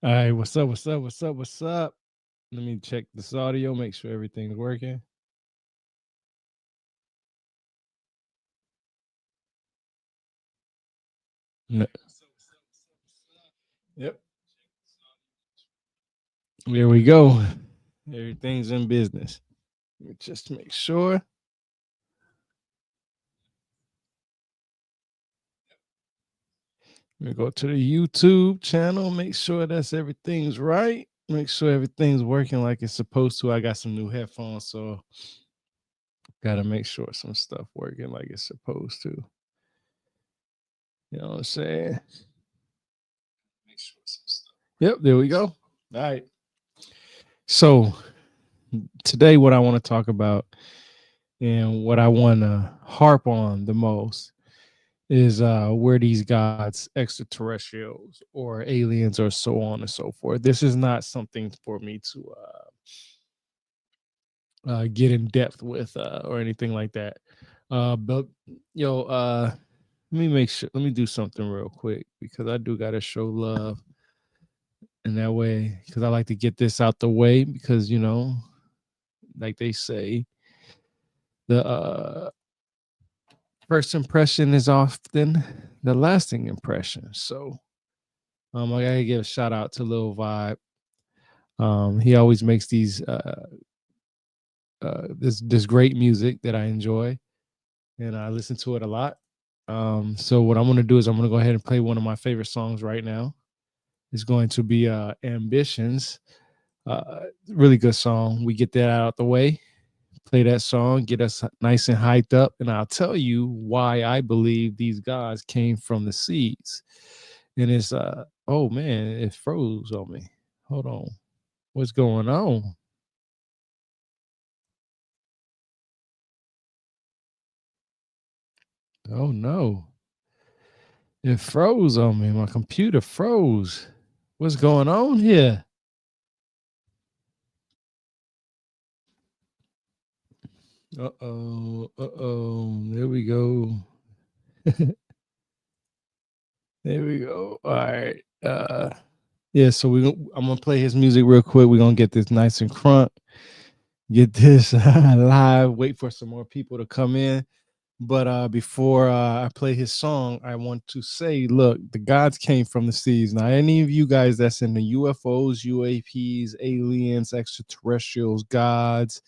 All right, what's up? What's up? What's up? What's up? Let me check this audio, make sure everything's working. No. Yep. There we go. Everything's in business. Let me just make sure. Let me go to the YouTube channel, make sure that's everything's right. Make sure everything's working like it's supposed to. I got some new headphones, so gotta make sure some stuff working like it's supposed to. You know what I'm saying? Make sure some stuff. Yep, there we go. All right. So today, what I want to talk about and what I want to harp on the most is where these gods, extraterrestrials or aliens or so on and so forth. This is not something for me to get in depth with or anything like that. But let me make sure. Let me do something real quick because I do gotta show love, and that way, because I like to get this out the way because like they say, the first impression is often the lasting impression. So I gotta give a shout out to Lil Vibe. He always makes these this great music that I enjoy, and I listen to it a lot. So what I'm gonna do is I'm gonna go ahead and play one of my favorite songs right now. It's going to be Ambitions. Really good song. We get that out the way, play that song, get us nice and hyped up, and I'll tell you why I believe these gods came from the seas. And it's oh man, it froze on me. Hold on. What's going on? Oh no. It froze on me. My computer froze. What's going on here? Uh-oh. Uh-oh. There we go. There we go. All right. Yeah, so I'm gonna play his music real quick. We're gonna get this nice and crunk, get this live, wait for some more people to come in. But before I play his song, I want to say, look, the gods came from the seas. Now, any of you guys that's in the UFOs, UAPs, aliens, extraterrestrials, gods,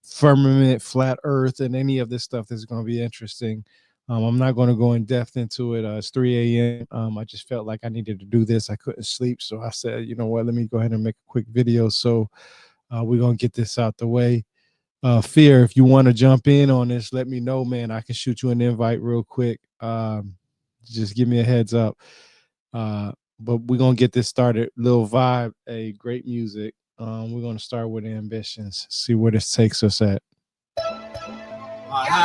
firmament, flat earth, and any of this stuff that's going to be interesting. I'm not going to go in depth into it. It's 3 a.m. I just felt like I needed to do this. I couldn't sleep. So I said, you know what, let me go ahead and make a quick video. So we're going to get this out the way. Fear, if you want to jump in on this, let me know, man. I can shoot you an invite real quick. Just give me a heads up. But we're going to get this started. Lil Vibe, a great music. We're going to start with Ambitions, see where this takes us at.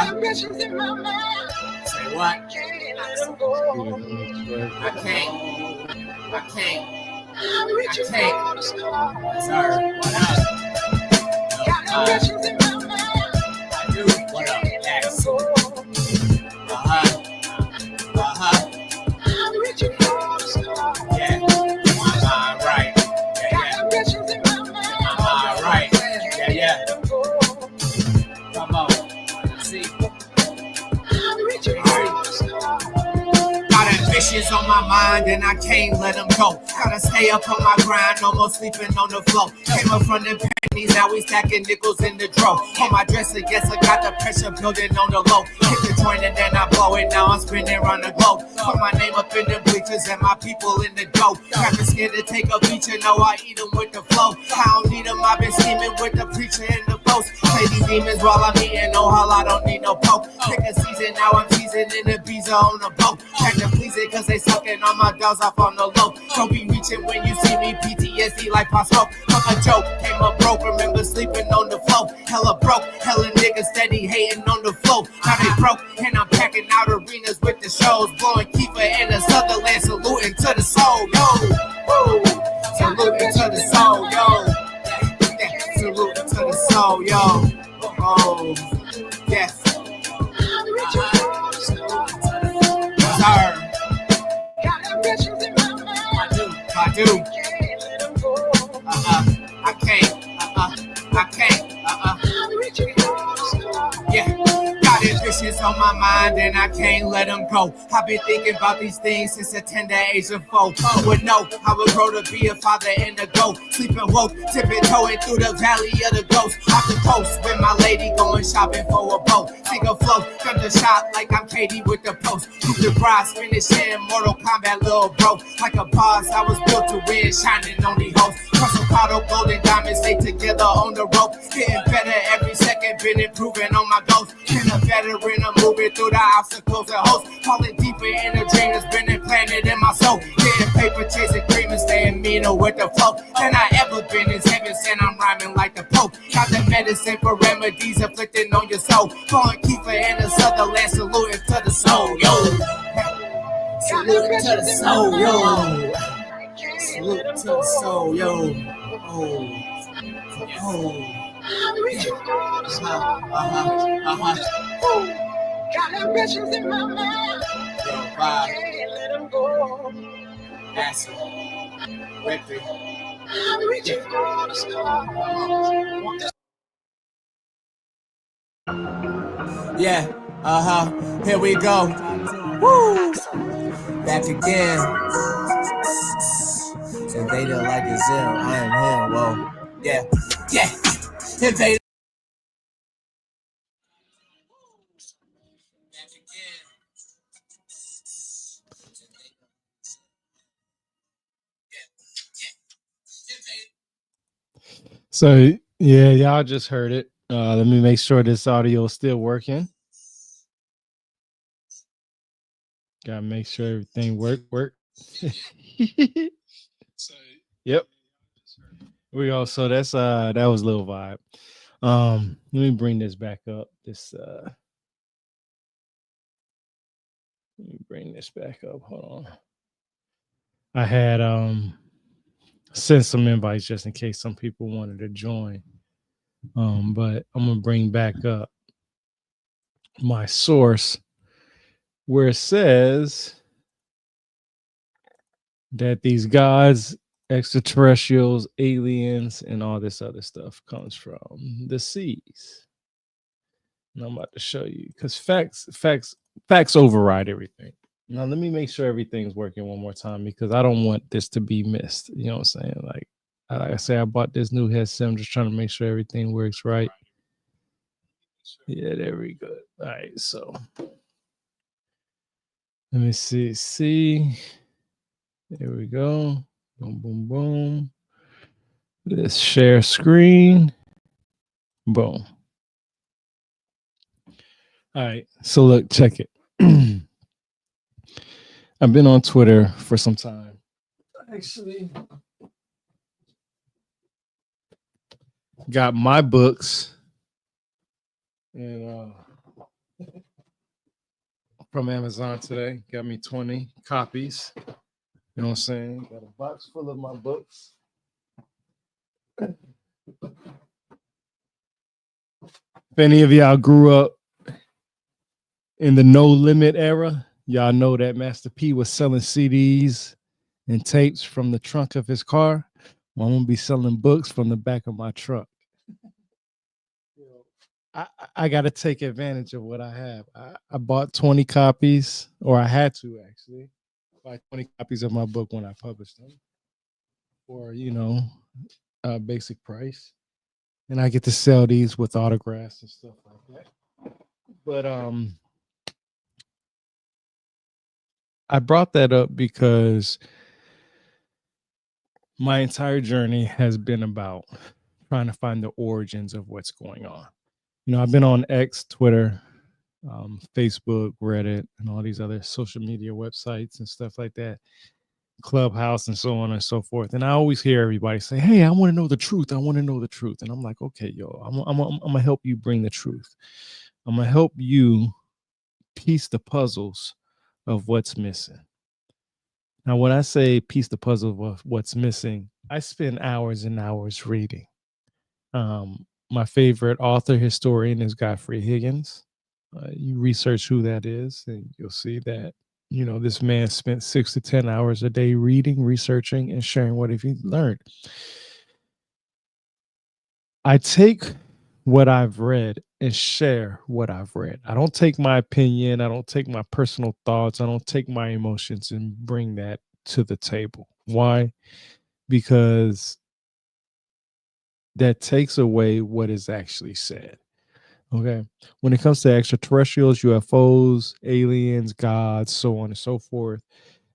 Ambitions in my mind. Say what? I can't. I'm reaching for the stars. Sir, what up? Got ambitions in my mind. I do. What up? I'm reaching for the stars. Yeah. Right. Yeah. Got ambitions in my mind. Right. Yeah. Come on. See. I'm reaching for the stars. Got ambitions on my mind and I can't let them go. Gotta stay up on my grind, no more sleeping on the floor. Came up from them pennies, now we stacking nickels in the drawer. On my dresser, yes, I got the pressure building on the low. Hit the joint and then I blow it, now I'm spinning around the globe. Put my name up in the bleachers and my people in the dough. Rappers scared to take a feature, know I eat them with the flow. I don't need them, I've been scheming with the preacher and the boast. Play these demons while I'm eating, no hell, I don't need no poke. Pick a season, now I'm seasoning the bees on the boat. Trying to please it cause they sucking on my dogs off on the low. Don't be reaching when you see me, PTSD like pop smoke. Fuck a joke, came up broke, remember sleeping on the floor. Hella broke, hella niggas steady hating on the floor. Now they broke, and I'm packing out arenas with the shows. Blowing Keeper in the Sutherland, saluting to the soul, yo. Woo. Saluting to the soul, yo. Yeah. Saluting to the soul, yo. Oh, yes. I do. questions on my mind and I can't let them go. I've been thinking about these things since the tender age of 4. Who would know I would grow to be a father and a goat? Sleeping woke, tipping toeing through the valley of the ghost. Off the coast with my lady going shopping for a boat. Single float, gun the shot like I'm Katie with the post. Keep the bras, finishing Mortal Kombat, little bro. Like a boss, I was built to win, shining on the host. Crystal powder, golden diamonds, stay together on the rope. Getting better every second, been improving on my goals. Been a veteran of moving through the obstacles and hosts. Falling deeper in a dream that's been implanted in my soul. Getting paper, chasing cream and staying meaner with the flow than I ever been. Is heaven sent, I'm rhyming like the Pope. Got the medicine for remedies afflicting on your soul. Going Kiefer in the Sutherland, saluting to the soul, yo. Salute to the soul, yo. Salute to the soul, yo. Oh, oh. Got ambitions in my mind. Can't let them go. Acid. Victory. I'm reaching for the stars. Yeah, here we go. Woo! Back again. Invader like a Zil, I am him, whoa. Yeah. Invader. So yeah, y'all just heard it. Let me make sure this audio is still working. Gotta make sure everything work. Yep. Here we go. So that's that was a little vibe. Let me bring this back up. Let me bring this back up. Hold on. I had sent some invites just in case some people wanted to join. But I'm gonna bring back up my source where it says that these gods, extraterrestrials, aliens, and all this other stuff comes from the seas. And I'm about to show you because facts override everything. Now let me make sure everything's working one more time because I don't want this to be missed. You know what I'm saying? Like I say, I bought this new headset. I'm just trying to make sure everything works right. Yeah, there we go. All right, so let me see. There we go. Boom, boom, boom. Let's share screen. Boom. All right, so look, check it. I've been on Twitter for some time. Actually, got my books and from Amazon today. Got me 20 copies. You know what I'm saying? Got a box full of my books. If any of y'all grew up in the No Limit era, y'all know that Master P was selling CDs and tapes from the trunk of his car. Well, I'm gonna be selling books from the back of my truck. I got to take advantage of what I have. I bought 20 copies, or I had to actually buy 20 copies of my book when I published them for, basic price. And I get to sell these with autographs and stuff like that. But I brought that up because my entire journey has been about trying to find the origins of what's going on. I've been on X, Twitter, Facebook, Reddit, and all these other social media websites and stuff like that, Clubhouse and so on and so forth. And I always hear everybody say, hey, I want to know the truth. I want to know the truth. And I'm like, okay, yo, I'm going to help you bring the truth. I'm going to help you piece the puzzles of what's missing. Now, when I say piece the puzzle of what's missing, I spend hours and hours reading. My favorite author historian is Godfrey Higgins. You research who that is, and you'll see that, this man spent 6 to 10 hours a day reading, researching, and sharing what he learned. I take what I've read and share what I've read. I don't take my opinion, I don't take my personal thoughts, I don't take my emotions and bring that to the table. Why? Because that takes away what is actually said. Okay. When it comes to extraterrestrials, UFOs, aliens, gods, so on and so forth,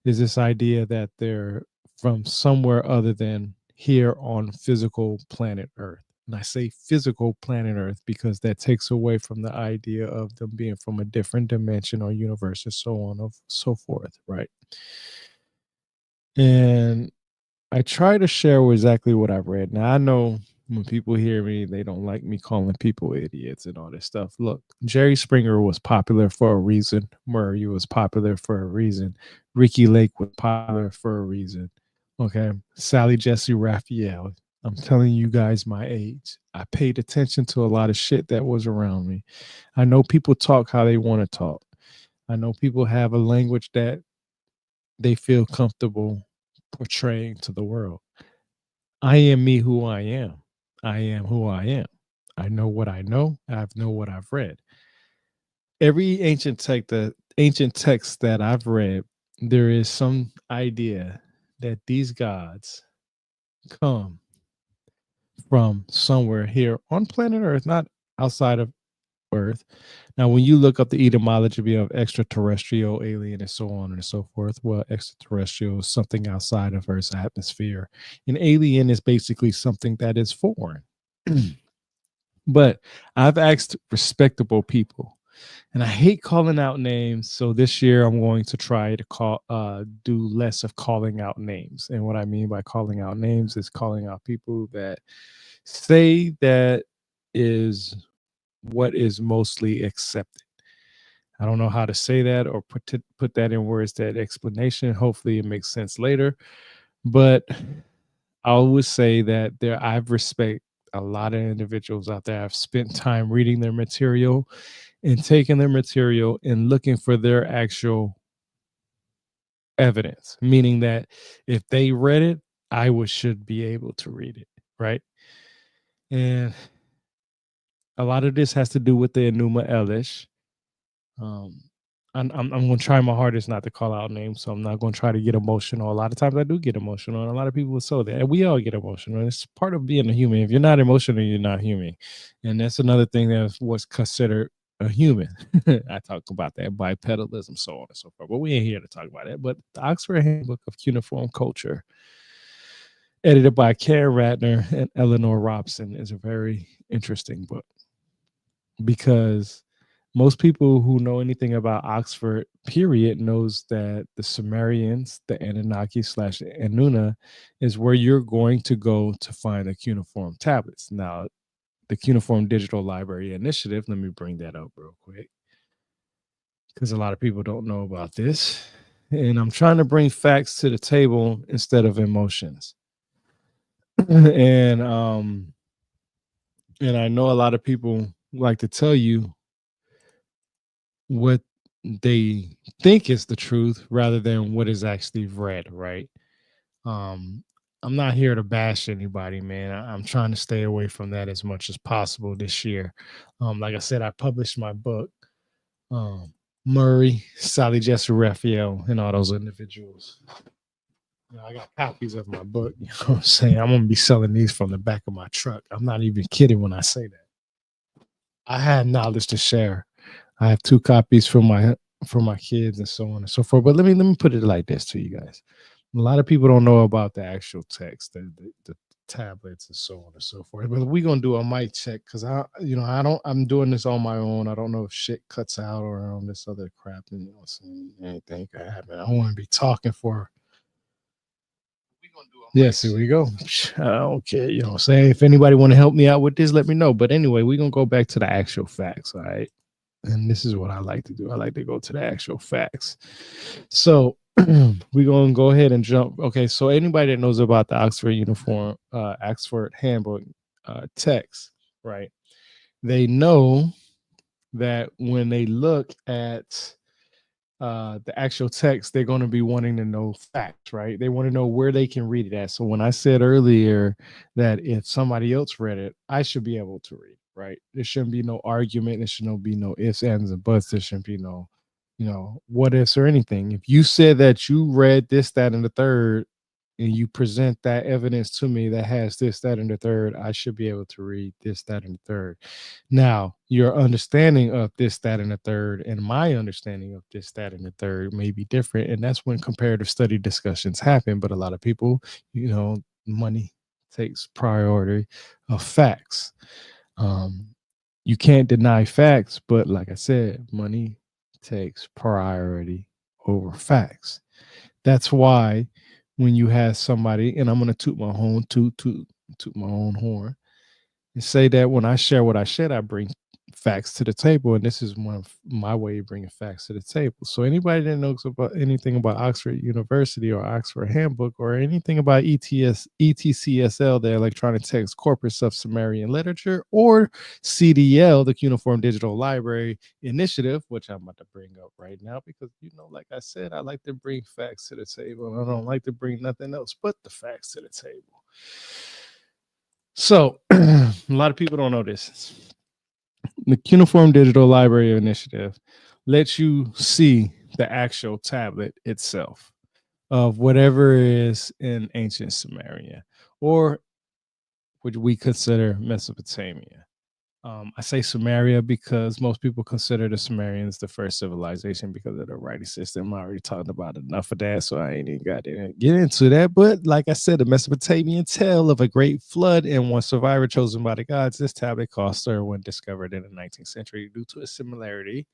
is this idea that they're from somewhere other than here on physical planet Earth. And I say physical planet Earth because that takes away from the idea of them being from a different dimension or universe and so on and so forth, right? And I try to share exactly what I've read. Now I know when people hear me, they don't like me calling people idiots and all this stuff. Look, Jerry Springer was popular for a reason. Murray was popular for a reason. Ricky Lake was popular for a reason. Okay. Sally Jesse Raphael. I'm telling you guys my age. I paid attention to a lot of shit that was around me. I know people talk how they want to talk. I know people have a language that they feel comfortable portraying to the world. I am me who I am. I am who I am. I know what I know. I know what I've read. Every ancient text that I've read, there is some idea that these gods come from somewhere here on planet Earth, not outside of Earth. Now, when you look up the etymology of extraterrestrial, alien, and so on and so forth, well, extraterrestrial is something outside of Earth's atmosphere. An alien is basically something that is foreign. But I've asked respectable people, and I hate calling out names. So this year I'm going to try to do less of calling out names. And what I mean by calling out names is calling out people that say that is what is mostly accepted. I don't know how to say that or put that in words, that explanation. Hopefully it makes sense later. But I always say that I've respect a lot of individuals out there. I've spent time reading their material and taking their material and looking for their actual evidence, meaning that if they read it, should be able to read it, right? And a lot of this has to do with the Enuma Elish. Um, I'm going to try my hardest not to call out names, so I'm not going to try to get emotional. A lot of times I do get emotional, and a lot of people so that, and we all get emotional. It's part of being a human. If you're not emotional, you're not human, and that's another thing that was considered a human. I talk about that bipedalism, so on and so forth. But we ain't here to talk about that. But the Oxford Handbook of Cuneiform Culture, edited by Karen Ratner and Eleanor Robson, is a very interesting book because most people who know anything about Oxford, period, knows that the Sumerians, the Anunnaki slash Enuna, is where you're going to go to find the cuneiform tablets. Now, the Cuneiform Digital Library Initiative, let me bring that up real quick because a lot of people don't know about this. And I'm trying to bring facts to the table instead of emotions. and and I know a lot of people like to tell you what they think is the truth rather than what is actually read, right? Um, I'm not here to bash anybody, man. I'm trying to stay away from that as much as possible this year. Like I said, I published my book, um, Murray, Sally Jesse Raphael, and all those individuals. I got copies of my book. You know what I'm saying? I'm gonna be selling these from the back of my truck. I'm not even kidding when I say that. I have knowledge to share. I have 2 copies for my kids and so on and so forth. But let me put it like this to you guys. A lot of people don't know about the actual text, the tablets and so on and so forth. But we're gonna do a mic check because I'm doing this on my own. I don't know if shit cuts out or on this other crap, and you know what I'm saying, anything could happen. I want to be talking for. Yes, here we go. Okay, you know what I'm saying? If anybody want to help me out with this, let me know. But anyway, we're gonna go back to the actual facts, all right? And this is what I like to do. I like to go to the actual facts. So we're gonna go ahead and jump. Okay, so anybody that knows about the Oxford Handbook text, right? They know that when they look at the actual text, they're going to be wanting to know facts, right? They want to know where they can read it at. So when I said earlier that if somebody else read it, I should be able to read, right? There shouldn't be no argument. There shouldn't be no ifs, ands, and buts. There shouldn't be no, what ifs or anything. If you said that you read this, that, and the third, and you present that evidence to me that has this, that, and the third, I should be able to read this, that, and the third. Now, your understanding of this, that, and the third, and my understanding of this, that, and the third may be different. And that's when comparative study discussions happen. But a lot of people, money takes priority of facts. You can't deny facts, but like I said, money takes priority over facts. That's why when you have somebody, and I'm gonna toot my own horn, and say that when I share what I shared, I bring facts to the table, and this is one of my way of bringing facts to the table. So anybody that knows about anything about Oxford University or Oxford Handbook or anything about ETCSL, the Electronic Text Corpus of Sumerian Literature, or CDL, the Cuneiform Digital Library Initiative, which I'm about to bring up right now because, like I said, I like to bring facts to the table, and I don't like to bring nothing else but the facts to the table. So a lot of people don't know this. The Cuneiform Digital Library Initiative lets you see the actual tablet itself of whatever is in ancient Sumeria, or which we consider Mesopotamia. I say Sumeria because most people consider the Sumerians the first civilization because of the writing system. I already talked about enough of that, so I ain't even got to get into that. But like I said, the Mesopotamian tale of a great flood and one survivor chosen by the gods. This tablet cost her when discovered in the 19th century due to a similarity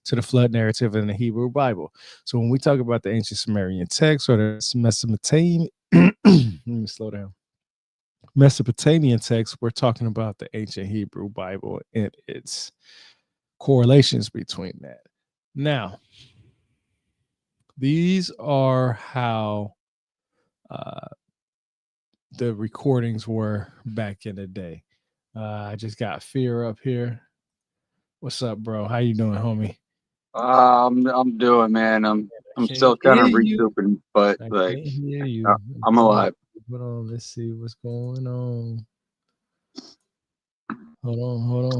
to the flood narrative in the Hebrew Bible. So when we talk about the ancient Sumerian text or the Mesopotamian, let me slow down. Mesopotamian text, we're talking about the ancient Hebrew Bible and its correlations between that. Now, these are how the recordings were back in the day. I just got Fear up here. What's up, bro? How you doing, homie? I'm doing, man. I'm Can't still kind hear of you. recouping, but I like can't hear you. I'm alive. Hold on, let's see what's going on. Hold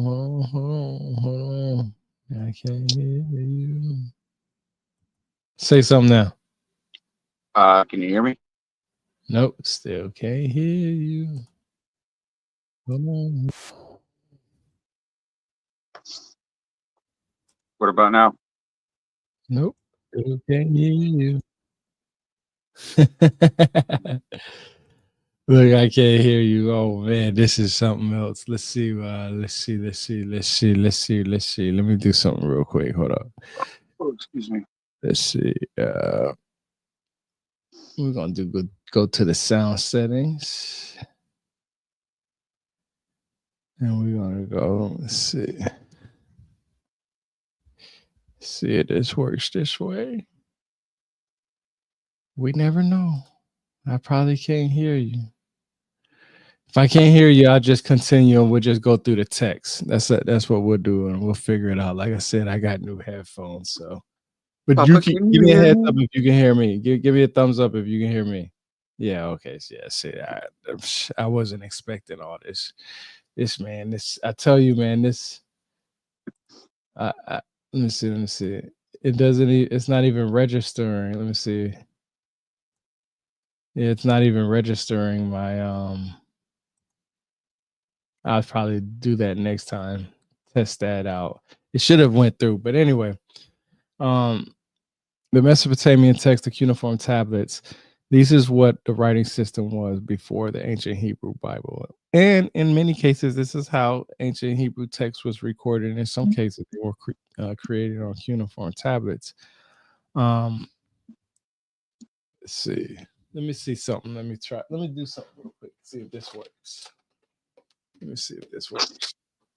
on. I can't hear you. Say something now. Can you hear me? Nope, still can't hear you. Hold on. What about now? Nope, still can't hear you. Look, I can't hear you. Oh man, this is something else. Let's see. Let's see. Let me do something real quick. Hold up. Oh, excuse me. Let's see. We're gonna go to the sound settings. And we're gonna go. Let's see. See if this works this way. We never know. I probably can't hear you. If I can't hear you, I'll just continue and we'll just go through the text. That's what we'll do, and we'll figure it out. Like I said, I got new headphones, so. But you Papa, can can give you me a hear heads up me? if you can hear me. Give me a thumbs up if you can hear me. Yeah. Okay. Yeah. See, I wasn't expecting all this. This man. This I tell you, man. This. Let me see. Let me see. It doesn't. It's not even registering. Let me see. Yeah, it's not even registering my I'll probably do that next time. Test that out. It should have went through, but anyway, the Mesopotamian text, the cuneiform tablets. This is what the writing system was before the ancient Hebrew Bible, and in many cases, this is how ancient Hebrew text was recorded. In some cases, they were created on cuneiform tablets. Let's see. Let me see something. Let me try. Let me do something real quick. See if this works. Let me see if this works.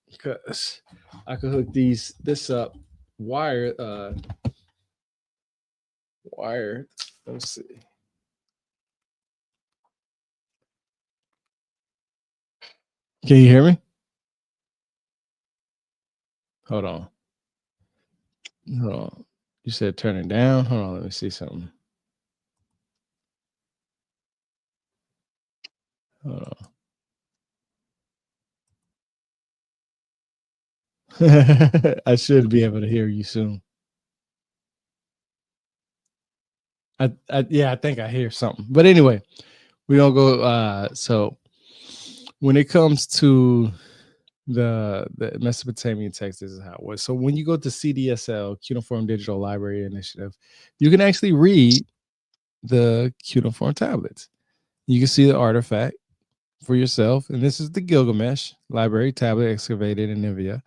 Because I could hook this up wired. Wired. Let's see. Can you hear me? Hold on. Hold on. You said turn it down. Hold on. Let me see something. Hold on. I should be able to hear you soon. Yeah, I think I hear something. But anyway, we're gonna go so when it comes to the Mesopotamian text, this is how it was. So when you go to CDSL, Cuneiform Digital Library Initiative, you can actually read the cuneiform tablets. You can see the artifact for yourself. And this is the Gilgamesh library tablet excavated in India.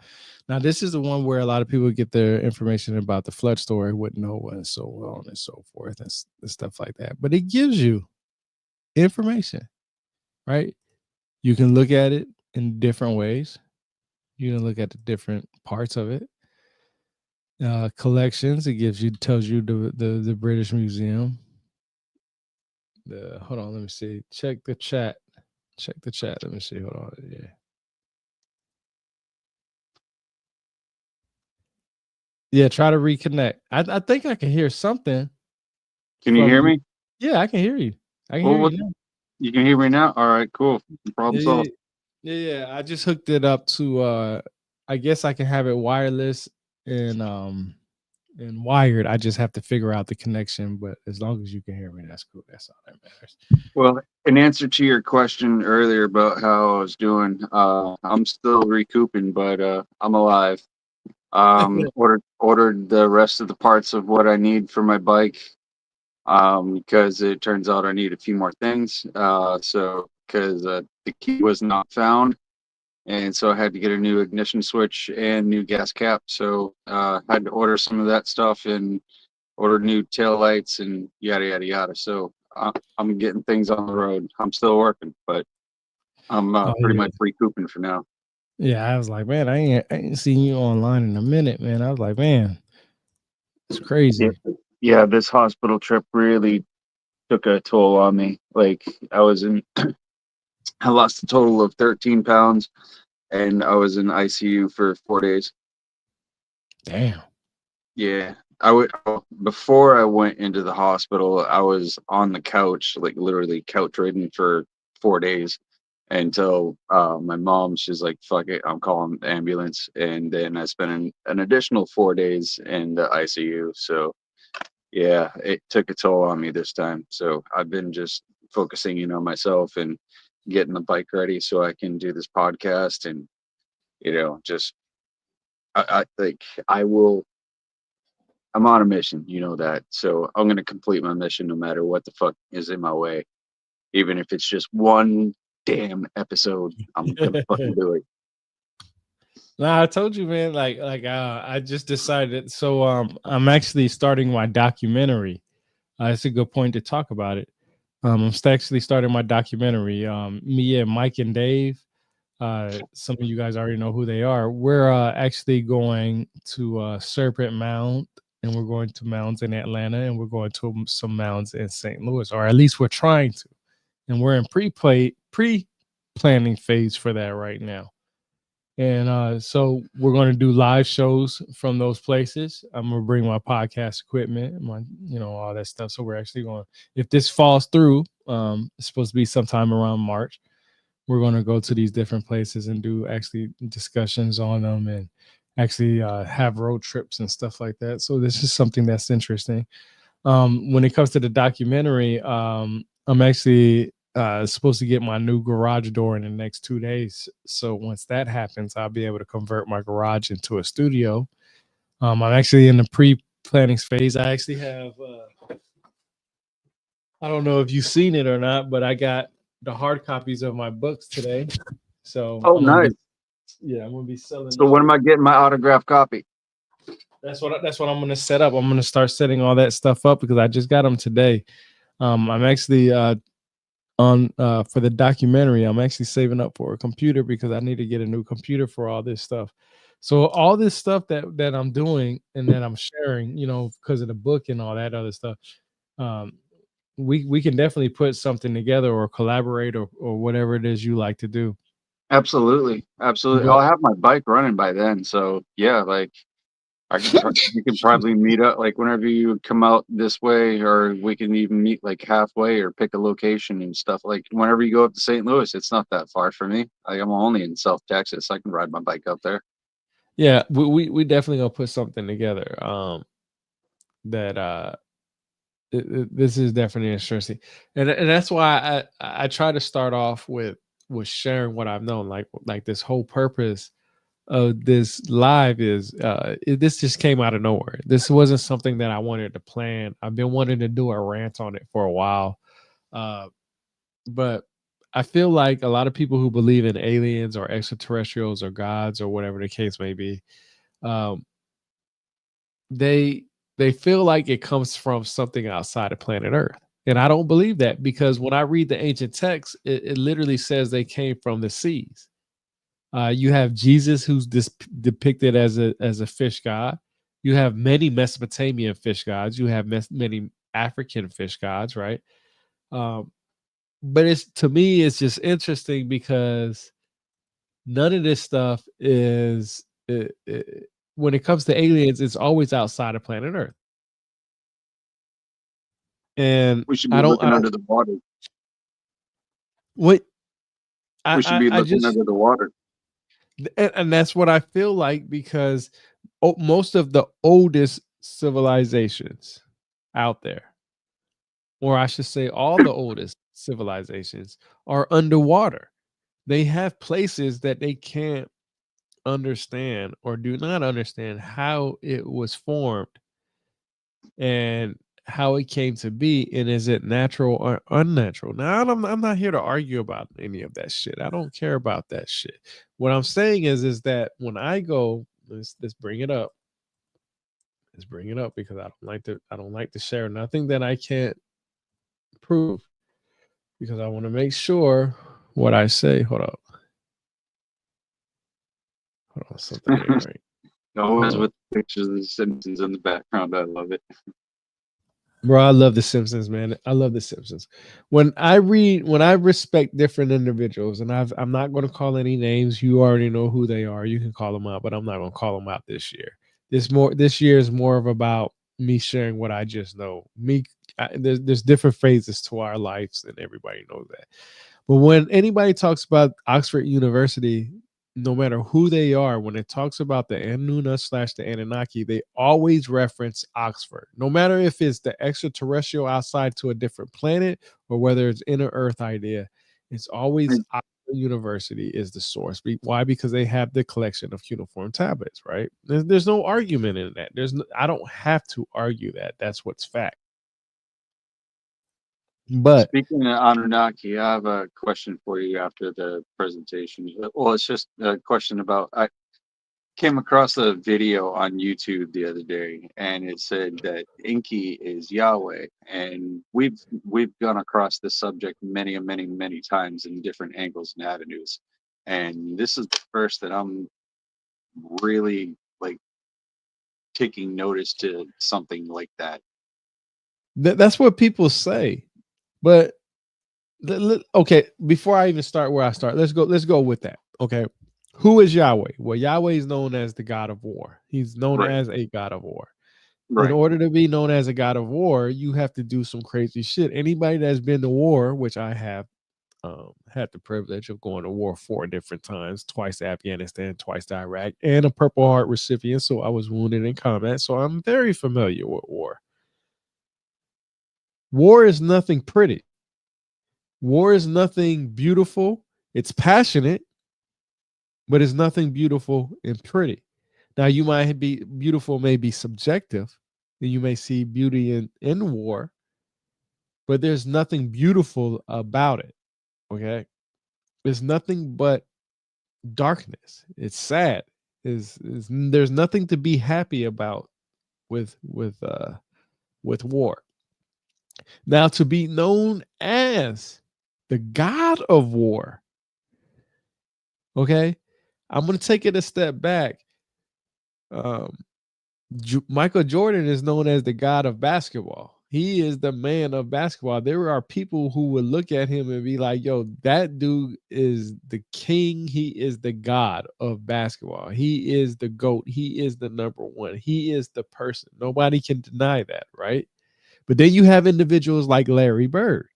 Now, this is the one where a lot of people get their information about the flood story with Noah and so on and so forth and stuff like that. But it gives you information, right? You can look at it in different ways. You can look at the different parts of it. Collections, it tells you the British Museum. Hold on, let me see. Check the chat. Let me see. Hold on. Yeah. Yeah, try to reconnect. I think I can hear something Can you from hear you. me? Yeah, I can hear you. I can Well, hear what? you now. You can hear me now? All right, cool. Problem Yeah, solved. yeah. I just hooked it up to I guess I can have it wireless and wired. I just have to figure out the connection, but as long as you can hear me, that's cool. That's all that matters. Well, in answer to your question earlier about how I was doing, I'm still recouping, but I'm alive. Ordered the rest of the parts of what I need for my bike, because it turns out I need a few more things. So because the key was not found, and so I had to get a new ignition switch and new gas cap. So had to order some of that stuff and ordered new tail lights and yada yada yada. So I'm getting things on the road. I'm still working, but I'm Oh pretty yeah. much recouping for now. Yeah, I was like, man, I ain't seen you online in a minute, man. I was like, man, it's Yeah, crazy. yeah. This hospital trip really took a toll on me. Like I lost a total of 13 pounds, and I was in ICU for 4 days. Damn. Yeah, I would before I went into the hospital, I was on the couch, like literally couch ridden for 4 days until my mom, she's like, "Fuck it, I'm calling the ambulance," and then I spent an additional 4 days in the ICU. So yeah, it took a toll on me this time. So I've been just focusing in on myself and getting the bike ready so I can do this podcast and just I think I will. I'm on a mission, you know that. So I'm gonna complete my mission no matter what the fuck is in my way. Even if it's just one damn episode, I'm gonna fucking do it. Nah, I told you, man. I just decided. So I'm actually starting my documentary. It's a good point to talk about it. Actually starting my documentary. Me and Mike and Dave. Some of you guys already know who they are. We're actually going to Serpent Mound, and we're going to mounds in Atlanta, and we're going to some mounds in St. Louis, or at least we're trying to. And we're in pre planning phase for that right now. And so we're going to do live shows from those places. I'm going to bring my podcast equipment, all that stuff. So we're actually going, if this falls through, it's supposed to be sometime around March. We're going to go to these different places and do actually discussions on them and actually have road trips and stuff like that. So this is something that's interesting. When it comes to the documentary, I'm actually supposed to get my new garage door in the next 2 days. So once that happens, I'll be able to convert my garage into a studio. I'm actually in the pre-planning phase. I actually have, I don't know if you've seen it or not, but I got the hard copies of my books today. So Oh, nice. I'm gonna be selling So when those. am I getting my autograph copy? That's what I'm gonna set up. I'm gonna start setting all that stuff up because I just got them today. I'm actually on for the documentary. I'm actually saving up for a computer because I need to get a new computer for all this stuff. So all this stuff that I'm doing and that I'm sharing, because of the book and all that other stuff, um, we can definitely put something together or collaborate or whatever it is you like to do. Absolutely, absolutely. But I'll have my bike running by then. So yeah, like we can probably meet up like whenever you come out this way, or we can even meet like halfway or pick a location and stuff. Like whenever you go up to St. Louis, it's not that far for me. Like I'm only in South Texas. I can ride my bike up there. Yeah, we definitely gonna put something together. That this is definitely interesting, and that's why I try to start off with sharing what I've known, like this whole purpose of this live is this just came out of nowhere. This wasn't something that I wanted to plan. I've been wanting to do a rant on it for a while, uh, but I feel like a lot of people who believe in aliens or extraterrestrials or gods or whatever the case may be, um, they they feel like it comes from something outside of planet Earth. And I don't believe that, because when I read the ancient texts, it literally says they came from the seas. You have Jesus, who's depicted as a fish god. You have many Mesopotamian fish gods. You have many African fish gods, right? Um, but it's, to me, it's just interesting because none of this stuff is when it comes to aliens, it's always outside of planet Earth. And We should be I looking don't under the water. what We should be I looking just, under the water. and that's what I feel like, because most of the oldest civilizations out there, or I should say all the oldest civilizations, are underwater. They have places that they can't understand or do not understand how it was formed and how it came to be, and is it natural or unnatural. Now I'm not here to argue about any of that shit. I don't care about that shit. What I'm saying is that when I go, let's bring it up. Let's bring it up, because I don't like to share nothing that I can't prove, because I want to make sure what I say. Hold on, something ain't right. Always Hold on. with pictures of the Simpsons in the background. I love it. Bro, I love The Simpsons, man. I love The Simpsons. When I respect different individuals, and I'm not going to call any names. You already know who they are. You can call them out, but I'm not going to call them out this year. This year is more of about me sharing what I just know. There's different phases to our lives, and everybody knows that. But when anybody talks about Oxford University, no matter who they are, when it talks about the Anuna / the Anunnaki, they always reference Oxford. No matter if it's the extraterrestrial outside to a different planet, or whether it's inner Earth idea, it's always And Oxford University is the source. Why? Because they have the collection of cuneiform tablets, right? There's no argument in that. I don't have to argue that. That's what's fact. But speaking of Anunnaki, I have a question for you after the presentation. Well, it's just a question about, I came across a video on YouTube the other day, and it said that Enki is Yahweh, and we've gone across this subject many and many many times in different angles and avenues, and this is the first that I'm really like taking notice to something like that. that's what people say. But okay, before I even start where I start, let's go with that. Okay. Who is Yahweh? Well, Yahweh is known as the God of war. He's known Right, as a God of war. In right. order to be known as a God of war, you have to do some crazy shit. Anybody that's been to war, which I have, had the privilege of going to war 4 different times, twice to Afghanistan, twice to Iraq, and a Purple Heart recipient. So I was wounded in combat. So I'm very familiar with war. War is nothing pretty. War is nothing beautiful. It's passionate, but it's nothing beautiful and pretty. Now, you might be beautiful, may be subjective, and you may see beauty in war, but there's nothing beautiful about it. Okay. There's nothing but darkness. It's sad. There's nothing to be happy about with war. Now, to be known as the god of war, okay, I'm gonna take it a step back. Um, Michael Jordan is known as the god of basketball. He is the man of basketball. There are people who would look at him and be like, yo, that dude is the king. He is the god of basketball. He is the GOAT. He is the number one. He is the person. Nobody can deny that, right? But then you have individuals like Larry Bird,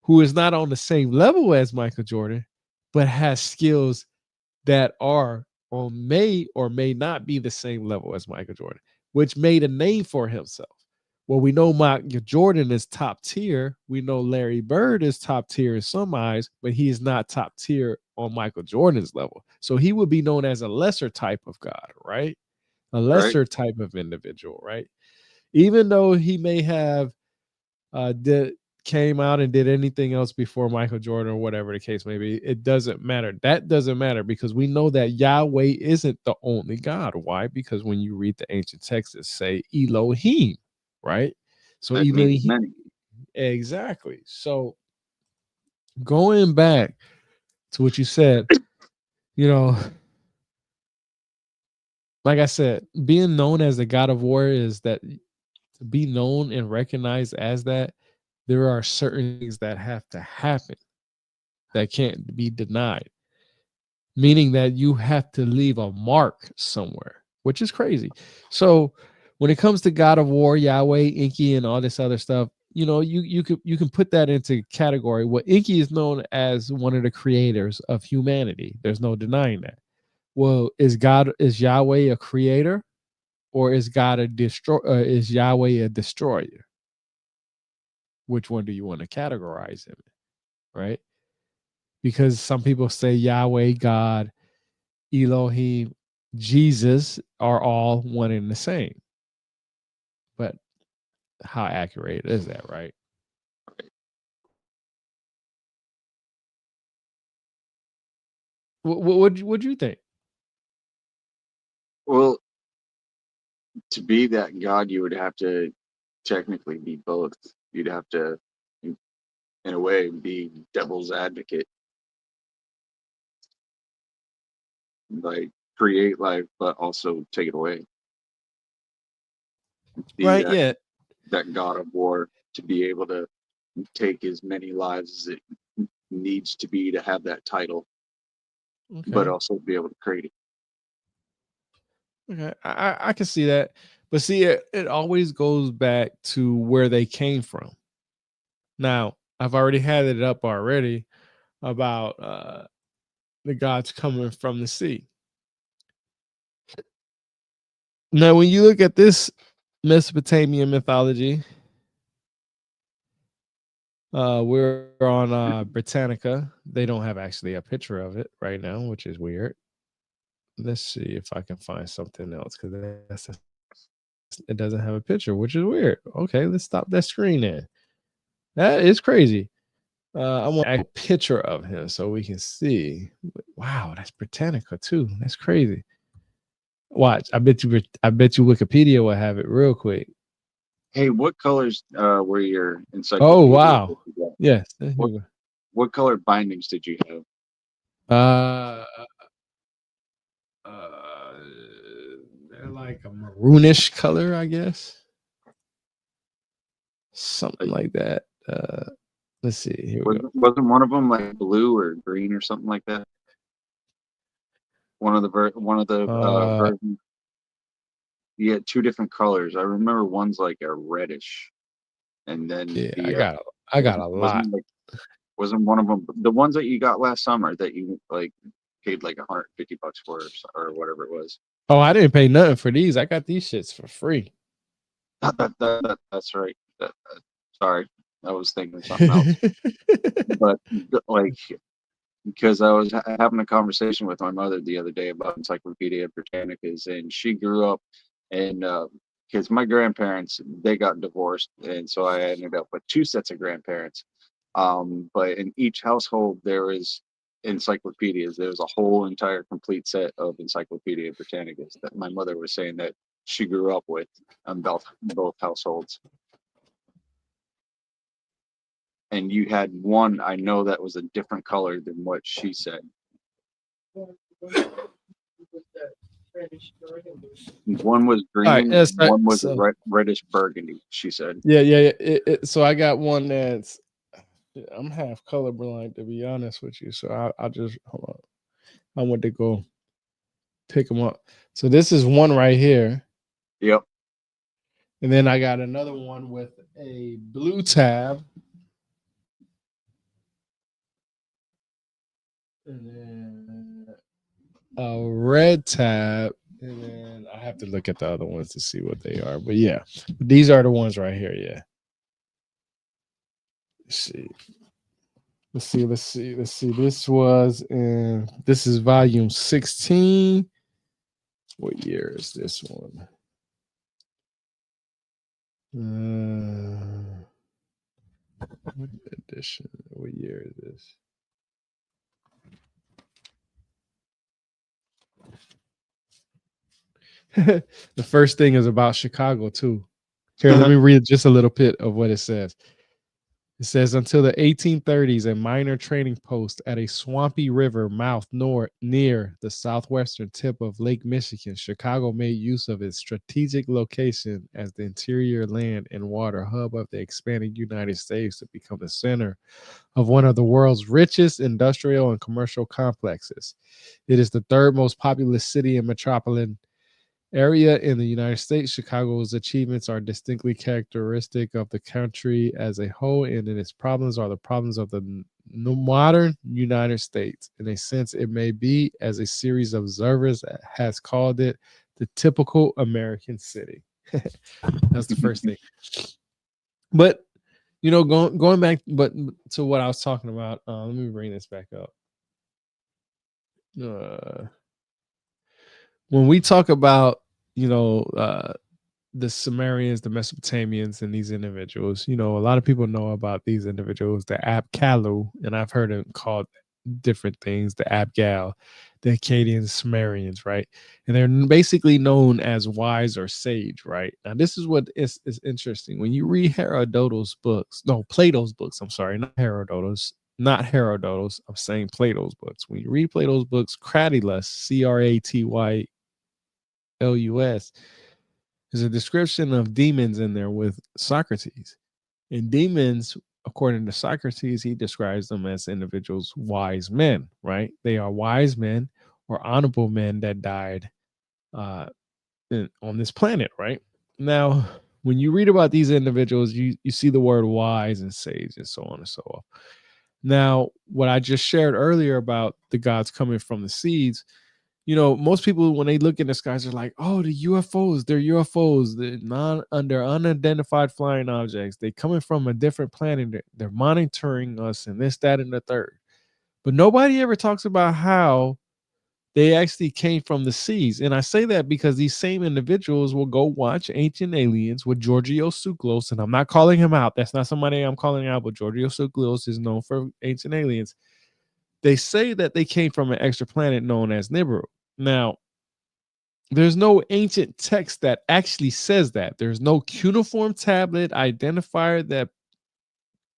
who is not on the same level as Michael Jordan, but has skills that are may or may not be the same level as Michael Jordan, which made a name for himself. Well, we know Michael Jordan is top tier. We know Larry Bird is top tier in some eyes, but he is not top tier on Michael Jordan's level. So he would be known as a lesser type of God, right? A lesser type of individual, right? Even though he may have came out and did anything else before Michael Jordan or whatever the case may be, it doesn't matter. That doesn't matter because we know that Yahweh isn't the only God. Why? Because when you read the ancient texts, it say Elohim, right? So That means Elohim, many. exactly. So going back to what you said, you know, like I said, being known as the God of War is that to be known and recognized as that, there are certain things that have to happen that can't be denied, meaning that you have to leave a mark somewhere, which is crazy. So when it comes to God of War, Yahweh, Enki, and all this other stuff, you know, you can put that into category. Well, Enki is known as one of the creators of humanity. There's no denying that. Well, is Yahweh a creator, or is God a destroy? Is Yahweh a destroyer? Which one do you want to categorize him, right? Because some people say Yahweh, God, Elohim, Jesus are all one and the same. But how accurate is that, right? What'd you think? Well, to be that God, you would have to technically be both. You'd have to, in a way, be devil's advocate, like create life, but also take it away. Be Right, yeah. that God of War, to be able to take as many lives as it needs to be to have that title, but Okay. also be able to create it. Okay. I can see that. But see, it always goes back to where they came from. Now, I've already had it up already about the gods coming from the sea. Now, when you look at this Mesopotamian mythology, we're on Britannica. They don't have actually a picture of it right now, which is weird. Let's see if I can find something else because it doesn't have a picture, which is weird. Okay, let's stop that screen then. That is crazy. I want a picture of him so we can see. Wow, that's Britannica too. That's crazy. Watch. I bet you Wikipedia will have it real quick. Hey, what colors were your Oh encyclopedia that wow. you got? Yes. What color bindings did you have? Uh, uh, they're like a maroonish color, I guess. Something like that. Let's see. Here we go. Wasn't one of them like blue or green or something like that? One of the Uh, versions. You had two different colors. I remember one's like a reddish, and then yeah, the I got a lot. wasn't one of them the ones that you got last summer that you like paid like $150 for or whatever it was. Oh, I didn't pay nothing for these. I got these shits for free. That's right. Sorry, I was thinking of something else. But like, because I was having a conversation with my mother the other day about Encyclopedia Britannicas, and she grew up, and because my grandparents, they got divorced, and so I ended up with two sets of grandparents. But in each household there was encyclopedias. There was a whole entire complete set of Encyclopedia Britannicas that my mother was saying that she grew up with on both households. And you had one, I know, that was a different color than what she said. One was All right, green, yes, one was so reddish burgundy, she said. yeah. So I got one that's I'm half colorblind to be honest with you. So I just hold on. I went to go pick them up. So this is one right here, Yep. and then I got another one with a blue tab, and then a red tab, and then I have to look at the other ones to see what they are. But yeah, these are the ones right here. Yeah. Let's see. Let's see. This is volume 16. What year is this one? What edition? What year is this? The first thing is about Chicago too. Here, let me read just a little bit of what it says. It says until the 1830s, a minor trading post at a swampy river mouth near the southwestern tip of Lake Michigan, Chicago made use of its strategic location as the interior land and water hub of the expanding United States to become the center of one of the world's richest industrial and commercial complexes. It is the third most populous city and metropolitan area in the United States. Chicago's achievements are distinctly characteristic of the country as a whole, and its problems are the problems of the modern United States. In a sense, it may be, as a series of observers has called it, the typical American city. That's the first thing. But going back, but to what I was talking about, let me bring this back up. When we talk about the Sumerians, the Mesopotamians, and these individuals, a lot of people know about these individuals, the apkallu, and I've heard them called different things, the Abgal, the Akkadians, Sumerians, right? And they're basically known as wise or sage, right? Now, this is what is interesting. When you read Plato's books, I'm saying Plato's books. When you read Plato's books, Cratylus, Cratylus, there's a description of demons in there with Socrates. And demons, according to Socrates, he describes them as individuals, wise men, right? They are wise men or honorable men that died on this planet, right? Now, when you read about these individuals, you see the word wise and sage and so on and so on. Now, what I just shared earlier about the gods coming from the seeds, most people, when they look in the skies, are like, oh, the UFOs, they're UFOs. They're unidentified flying objects. They coming from a different planet. They're monitoring us and this, that, and the third. But nobody ever talks about how they actually came from the seas. And I say that because these same individuals will go watch Ancient Aliens with Giorgio Tsoukalos. And I'm not calling him out. That's not somebody I'm calling out, but Giorgio Tsoukalos is known for Ancient Aliens. They say that they came from an extra planet known as Nibiru. Now, there's no ancient text that actually says that. There's no cuneiform tablet identifier that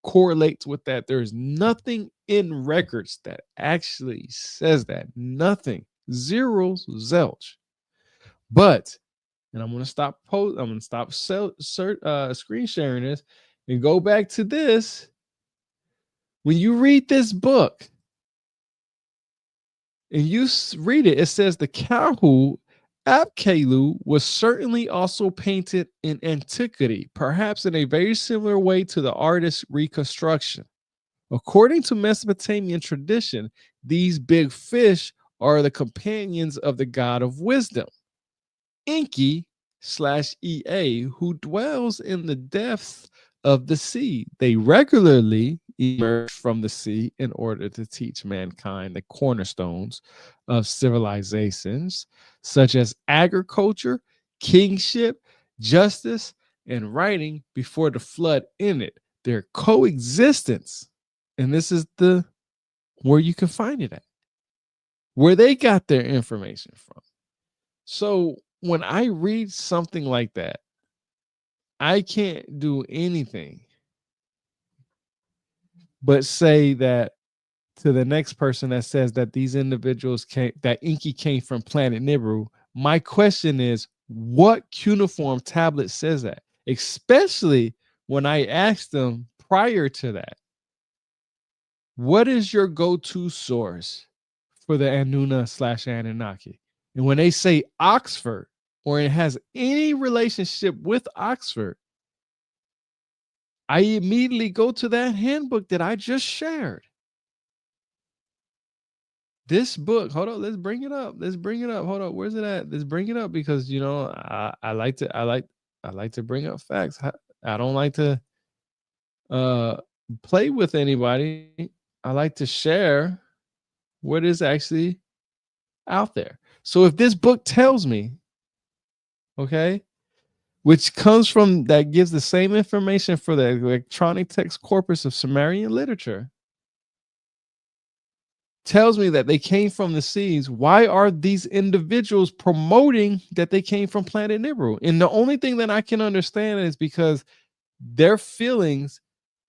correlates with that. There's nothing in records that actually says that. Nothing. Zeros, zilch. But, and I'm gonna stop screen sharing this and go back to this. When you read this book and you read it, it says the Kahu apkallu was certainly also painted in antiquity, perhaps in a very similar way to the artist's reconstruction. According to Mesopotamian tradition, these big fish are the companions of the god of wisdom, Enki/Ea, who dwells in the depths of the sea. They regularly emerge from the sea in order to teach mankind the cornerstones of civilizations, such as agriculture, kingship, justice, and writing before the flood ended. Their coexistence, and this is where you can find it at, where they got their information from. So when I read something like that, I can't do anything but say that to the next person that says that these individuals that Enki came from planet Nibiru. My question is, what cuneiform tablet says that? Especially when I asked them prior to that, what is your go-to source for the Anuna/Anunnaki? And when they say Oxford, or it has any relationship with Oxford, I immediately go to that handbook that I just shared. This book, hold on, let's bring it up. Let's bring it up. Hold on, where's it at? Let's bring it up because I like to bring up facts. I don't like to uh play with anybody. I like to share what is actually out there. So if this book tells me, okay, which comes from that gives the same information for the electronic text corpus of Sumerian literature, tells me that they came from the seas. Why are these individuals promoting that they came from planet Nibiru? And the only thing that I can understand is because their feelings,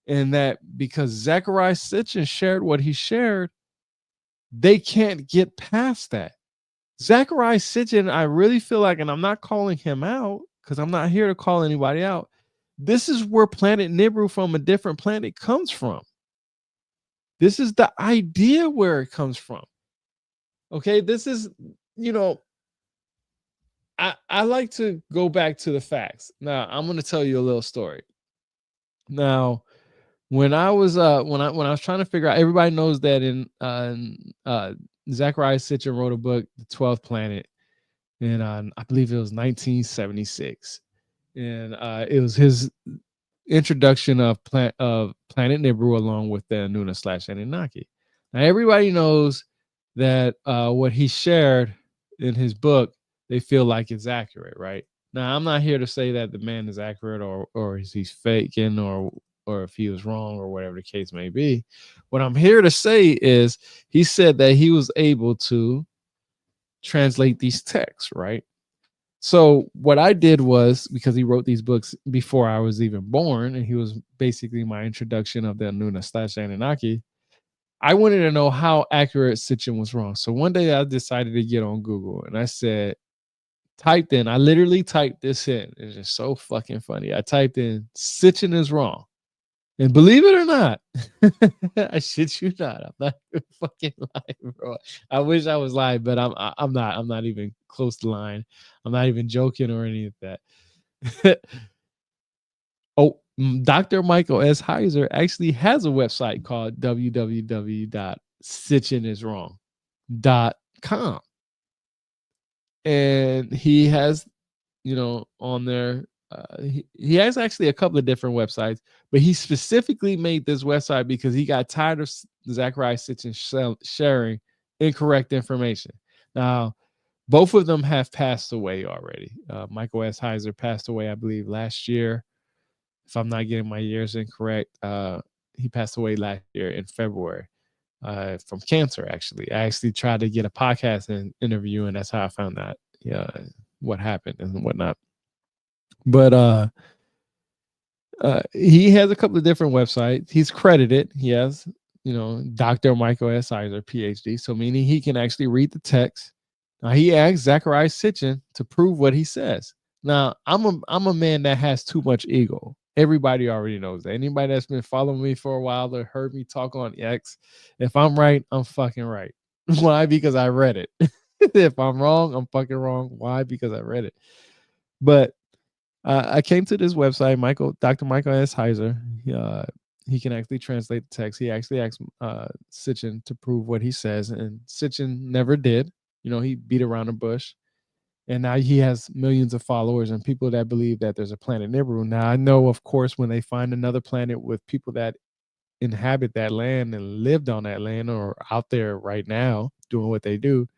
and that because Zachariah Sitchin shared what he shared, they can't get past that. Zachariah Sitchin, I really feel like, and I'm not calling him out because I'm not here to call anybody out. This is where planet Nibiru from a different planet comes from. This is the idea where it comes from. Okay, this is, you know, I like to go back to the facts. Now, I'm going to tell you a little story. Now, when I was trying to figure out, everybody knows that in Zachariah Sitchin wrote a book, The 12th Planet, and I believe it was 1976, and it was his introduction of Planet Nibiru along with the Nuna/Anunnaki. Now everybody knows that what he shared in his book, they feel like it's accurate, right? Now I'm not here to say that the man is accurate or is he's faking or if he was wrong or whatever the case may be. What I'm here to say is he said that he was able to translate these texts, right? So what I did was, because he wrote these books before I was even born, and he was basically my introduction of the Nuna/Anunnaki, I wanted to know how accurate Sitchin was wrong. So one day I decided to get on Google and I said, I literally typed this in. It's just so fucking funny. I typed in Sitchin is wrong. And believe it or not, I shit you not, I'm not fucking lying, bro. I wish I was lying, but I'm not. I'm not even close to lying. I'm not even joking or any of that. Oh, Dr. Michael S. Heiser actually has a website called www.sitchiniswrong.com. And he has, on there, he has actually a couple of different websites, but he specifically made this website because he got tired of Zachariah Sitchin sharing incorrect information. Now, both of them have passed away already. Michael S. Heiser passed away, I believe, last year. If I'm not getting my years incorrect, he passed away last year in February from cancer, actually. I actually tried to get a podcast and interview, and that's how I found out what happened and whatnot. But he has a couple of different websites. He's credited. He has, Dr. Michael S. Heiser, PhD. So meaning he can actually read the text. Now he asked Zachariah Sitchin to prove what he says. Now I'm a man that has too much ego. Everybody already knows that. Anybody that's been following me for a while or heard me talk on X, if I'm right, I'm fucking right. Why? Because I read it. If I'm wrong, I'm fucking wrong. Why? Because I read it. But I came to this website, Dr. Michael S. Heiser. He can actually translate the text. He actually asked Sitchin to prove what he says, and Sitchin never did. He beat around the bush, and now he has millions of followers and people that believe that there's a planet Nibiru. Now I know, of course, when they find another planet with people that inhabit that land and lived on that land or out there right now doing what they do,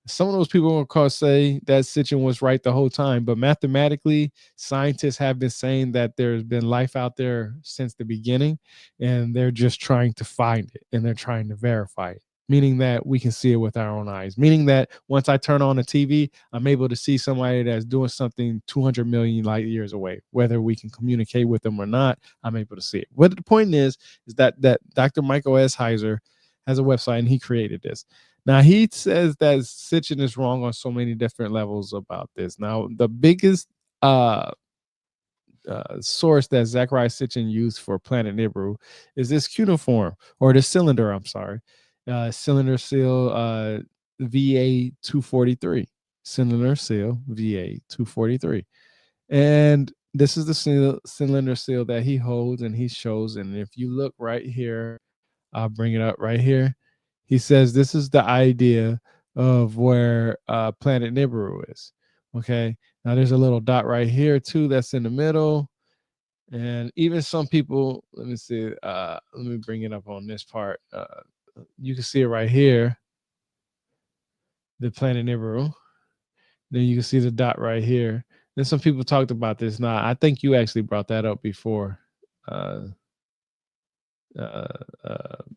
some of those people will, of course, say that Sitchin was right the whole time. But mathematically, scientists have been saying that there's been life out there since the beginning, and they're just trying to find it and they're trying to verify it, meaning that we can see it with our own eyes, meaning that once I turn on the TV, I'm able to see somebody that's doing something 200 million light years away. Whether we can communicate with them or not, I'm able to see it. What the point is that Dr. Michael S. Heiser has a website and he created this. Now, he says that Sitchin is wrong on so many different levels about this. Now, the biggest source that Zachariah Sitchin used for Planet Nibiru is this cuneiform, or the cylinder, I'm sorry. Cylinder seal VA 243. Cylinder seal VA 243. And this is the cylinder seal that he holds and he shows. And if you look right here, I'll bring it up right here. He says this is the idea of where planet Nibiru is. Okay. Now there's a little dot right here too that's in the middle. And even some people, let me see, let me bring it up on this part. You can see it right here, the planet Nibiru. Then you can see the dot right here. Then some people talked about this. Now, I think you actually brought that up before. Uh,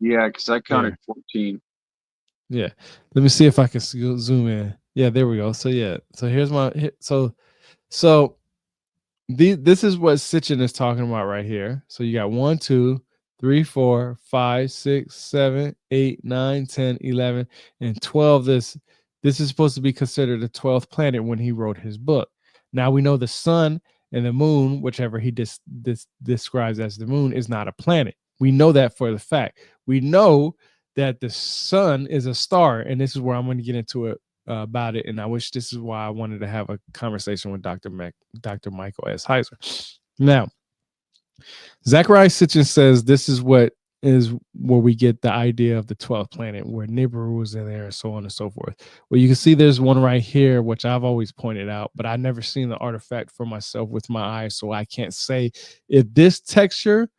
Yeah, because I counted here. 14. Yeah. Let me see if I can zoom in. Yeah, there we go. So yeah. So here's my so this is what Sitchin is talking about right here. So you got 1, 2, 3, 4, 5, 6, 7, 8, 9, 10, 11, and 12. This is supposed to be considered the 12th planet when he wrote his book. Now we know the sun and the moon, whichever he describes as the moon, is not a planet. We know that for the fact. We know that the sun is a star, and this is where I'm going to get into it about it. And I wish this is why I wanted to have a conversation with Dr. Michael S. Heiser. Now, Zachariah Sitchin says this is where we get the idea of the 12th planet, where Nibiru was in there, and so on and so forth. Well, you can see there's one right here, which I've always pointed out, but I've never seen the artifact for myself with my eyes, so I can't say if this texture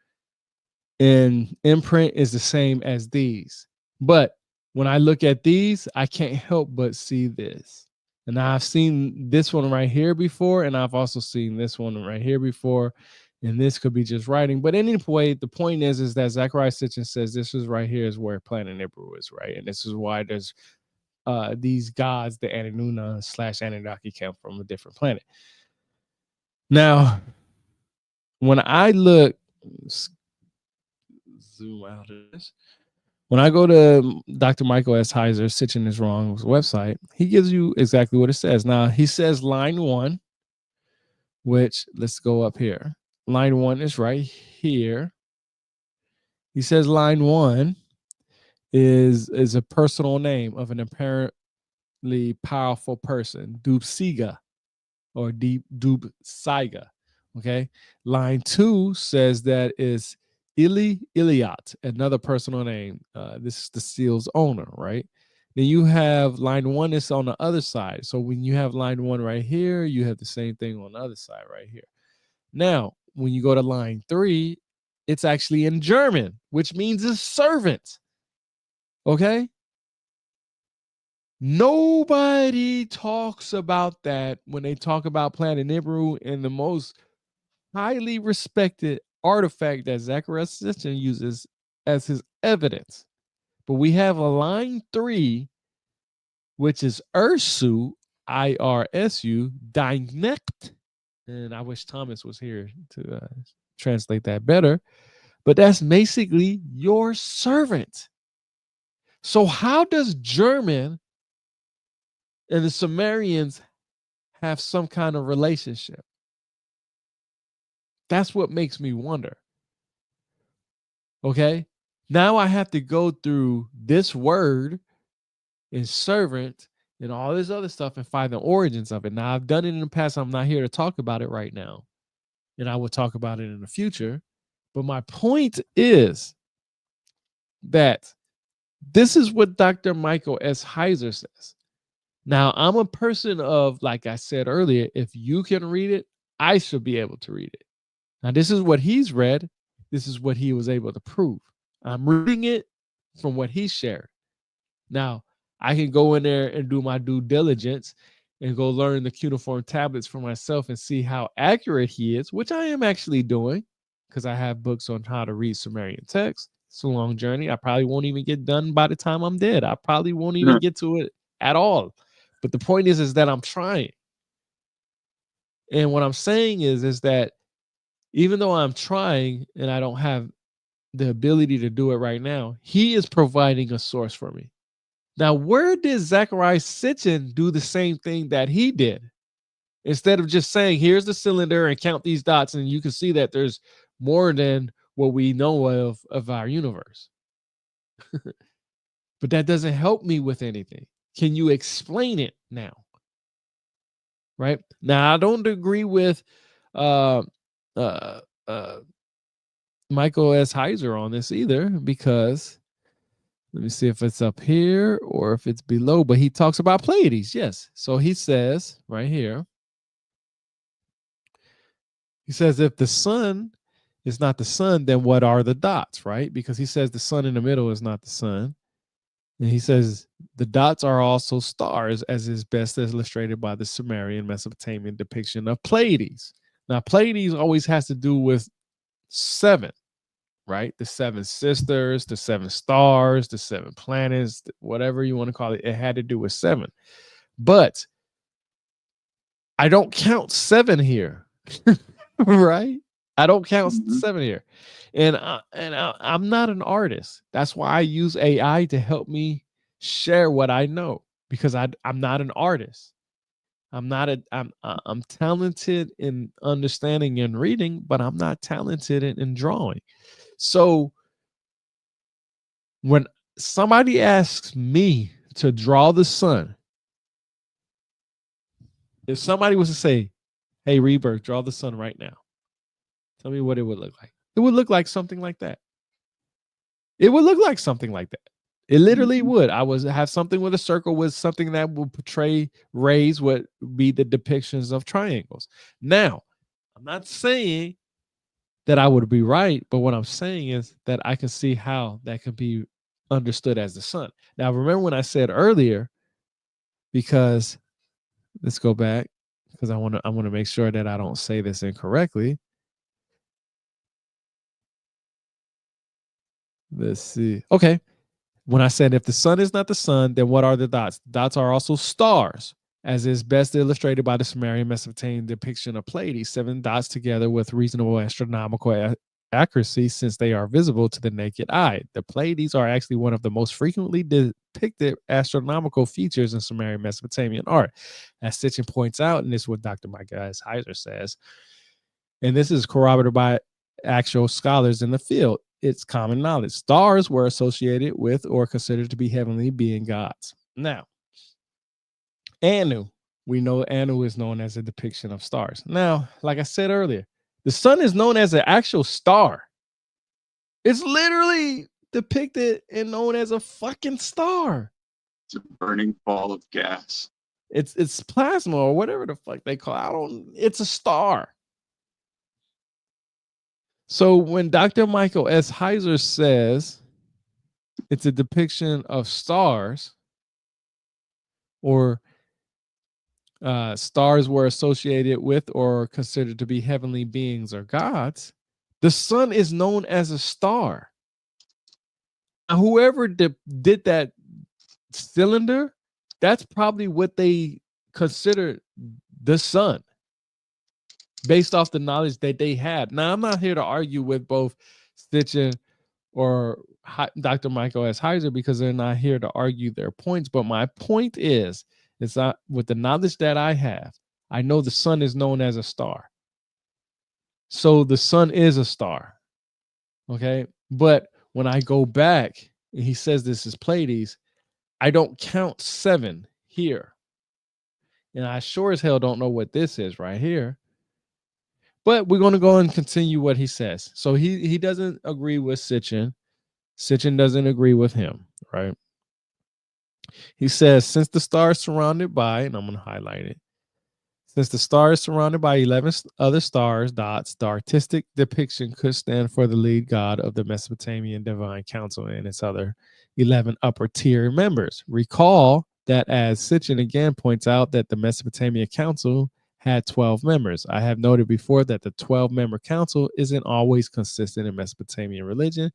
and imprint is the same as these. But when I look at these, I can't help but see this. And I've seen this one right here before, and I've also seen this one right here before. And this could be just writing. But anyway, the point is that Zachariah Sitchin says this is right here is where planet Nibiru is, right? And this is why there's these gods, the Anunna / Anunnaki, come from a different planet. Now, when I look, zoom out of this. When I go to Dr. Michael S. Heiser, Sitchin is Wrong's website, he gives you exactly what it says. Now, he says line 1, which let's go up here. Line 1 is right here. He says line 1 is a personal name of an apparently powerful person, Dubsiga or Dubsiga. Okay. Line 2 says that is Iliat, another personal name. This is the seal's owner, right? Then you have line 1 is on the other side. So when you have line 1 right here, you have the same thing on the other side right here. Now, when you go to line 3, it's actually in German, which means a servant. Okay? Nobody talks about that when they talk about planet Nibiru, and the most highly respected artifact that Zachariah Sitchin uses as his evidence. But we have a line 3, which is Ursu, IRSU, Dynect. And I wish Thomas was here to translate that better. But that's basically your servant. So how does German and the Sumerians have some kind of relationship? That's what makes me wonder. Okay. Now I have to go through this word and servant and all this other stuff and find the origins of it. Now, I've done it in the past. I'm not here to talk about it right now. And I will talk about it in the future. But my point is that this is what Dr. Michael S. Heiser says. Now, I'm a person of, like I said earlier, if you can read it, I should be able to read it. Now, this is what he's read. This is what he was able to prove. I'm reading it from what he shared. Now, I can go in there and do my due diligence and go learn the cuneiform tablets for myself and see how accurate he is, which I am actually doing because I have books on how to read Sumerian text. It's a long journey. I probably won't even get done by the time I'm dead. I probably won't even get to it at all. But the point is that I'm trying. And what I'm saying is that even though I'm trying and I don't have the ability to do it right now, he is providing a source for me. Now, where did Zachariah Sitchin do the same thing that he did? Instead of just saying, here's the cylinder and count these dots, and you can see that there's more than what we know of our universe. But that doesn't help me with anything. Can you explain it now? Right? Now, I don't agree with Michael S. Heiser on this either, because Let me see if it's up here or if it's below, but he talks about Pleiades. Yes. So he says right here, he says, if the sun is not the sun, then what are the dots, right? Because he says the sun in the middle is not the sun. And he says the dots are also stars, as is best illustrated by the Sumerian Mesopotamian depiction of Pleiades. Now, Pleiades always has to do with 7, right? The 7 sisters, the 7 stars, the 7 planets, whatever you want to call it. It had to do with 7. But I don't count 7 here, right? I don't count 7 here. And I'm not an artist. That's why I use AI to help me share what I know, because I'm not an artist. I'm talented in understanding and reading, but I'm not talented in drawing. So when somebody asks me to draw the sun, if somebody was to say, "Hey, Rebirth, draw the sun right now," tell me what it would look like. It would look like something like that. It would look like something like that. It literally would. I would have something with a circle with something that would portray rays, would be the depictions of triangles. Now, I'm not saying that I would be right, but what I'm saying is that I can see how that can be understood as the sun. Now, remember when I said earlier, because let's go back, because I want to make sure that I don't say this incorrectly. Let's see. Okay. When I said if the sun is not the sun, then what are the dots? The dots are also stars, as is best illustrated by the Sumerian Mesopotamian depiction of Pleiades, 7 dots together with reasonable astronomical accuracy, since they are visible to the naked eye. The Pleiades are actually one of the most frequently depicted astronomical features in Sumerian Mesopotamian art. As Sitchin points out, and this is what Dr. Micah S. Heiser says, and this is corroborated by actual scholars in the field. It's common knowledge. Stars were associated with or considered to be heavenly being gods. Now, Anu, we know Anu is known as a depiction of stars. Now, like I said earlier, the sun is known as an actual star. It's literally depicted and known as a fucking star. It's a burning ball of gas. It's plasma or whatever the fuck they call it. It's a star. So when Dr. Michael S. Heiser says it's a depiction of stars, or stars were associated with or considered to be heavenly beings or gods, the sun is known as a star. Now, whoever did that cylinder, that's probably what they considered the sun, based off the knowledge that they had. Now, I'm not here to argue with both Stitchen or Dr. Michael S. Heiser, because they're not here to argue their points. But my point is that with the knowledge that I have, I know the sun is known as a star. So the sun is a star. Okay. But when I go back, and he says this is Pleiades, I don't count 7 here. And I sure as hell don't know what this is right here. But we're going to go and continue what he says. So he doesn't agree with Sitchin. Sitchin doesn't agree with him, right? He says, since the star is surrounded by, and I'm going to highlight it, since the star is surrounded by 11 other stars, dots, the artistic depiction could stand for the lead god of the Mesopotamian divine council and its other 11 upper tier members. Recall that, as Sitchin again points out, that the Mesopotamian council had 12 members. I have noted before that the 12-member council isn't always consistent in Mesopotamian religion.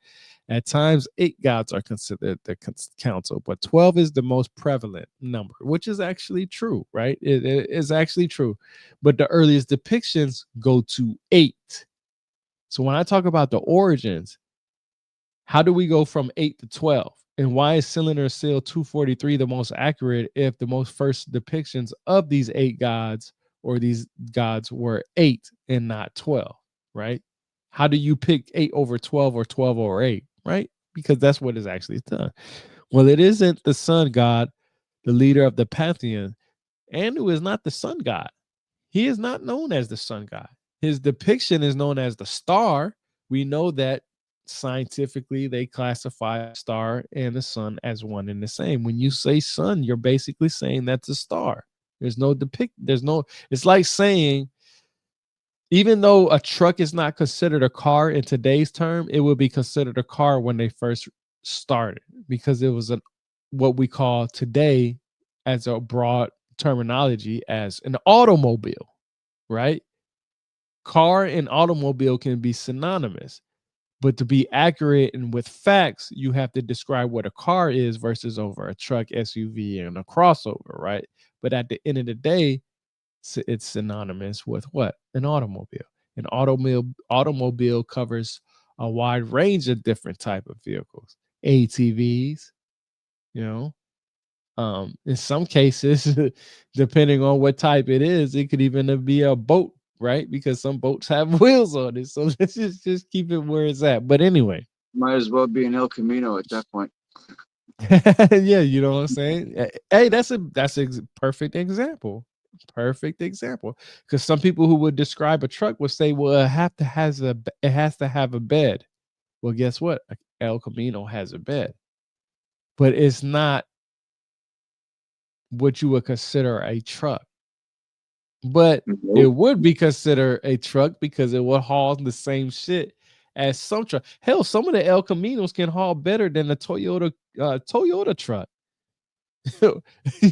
At times, 8 gods are considered the council, but 12 is the most prevalent number, which is actually true, right? It is actually true. But the earliest depictions go to 8. So when I talk about the origins, how do we go from 8 to 12? And why is Cylinder Seal 243 the most accurate if the most first depictions of these 8 gods or these gods were 8 and not 12, right? How do you pick 8 over 12 or 12 over 8, right? Because that's what is actually done. Well, it isn't the sun god, the leader of the pantheon. Anu is not the sun god. He is not known as the sun god. His depiction is known as the star. We know that scientifically they classify a star and the sun as one and the same. When you say sun, you're basically saying that's a star. It's like saying, even though a truck is not considered a car in today's term, it would be considered a car when they first started, because it was what we call today as a broad terminology as an automobile, right? Car and automobile can be synonymous, but to be accurate and with facts, you have to describe what a car is versus over a truck, SUV, and a crossover, right? But at the end of the day, it's synonymous with what? An automobile. An automobile covers a wide range of different type of vehicles, ATVs, you know. In some cases, depending on what type it is, it could even be a boat, right? Because some boats have wheels on it. So let's just keep it where it's at. But anyway, Might as well be an El Camino at that point. yeah, you know what I'm saying? Hey, that's a perfect example. Perfect example. Because some people who would describe a truck would say, well, it has to have a bed. Well, guess what? El Camino has a bed, but it's not what you would consider a truck. But it Nope. would be considered a truck because it will haul the same shit as some truck. Hell, some of the El Caminos can haul better than the Toyota truck. You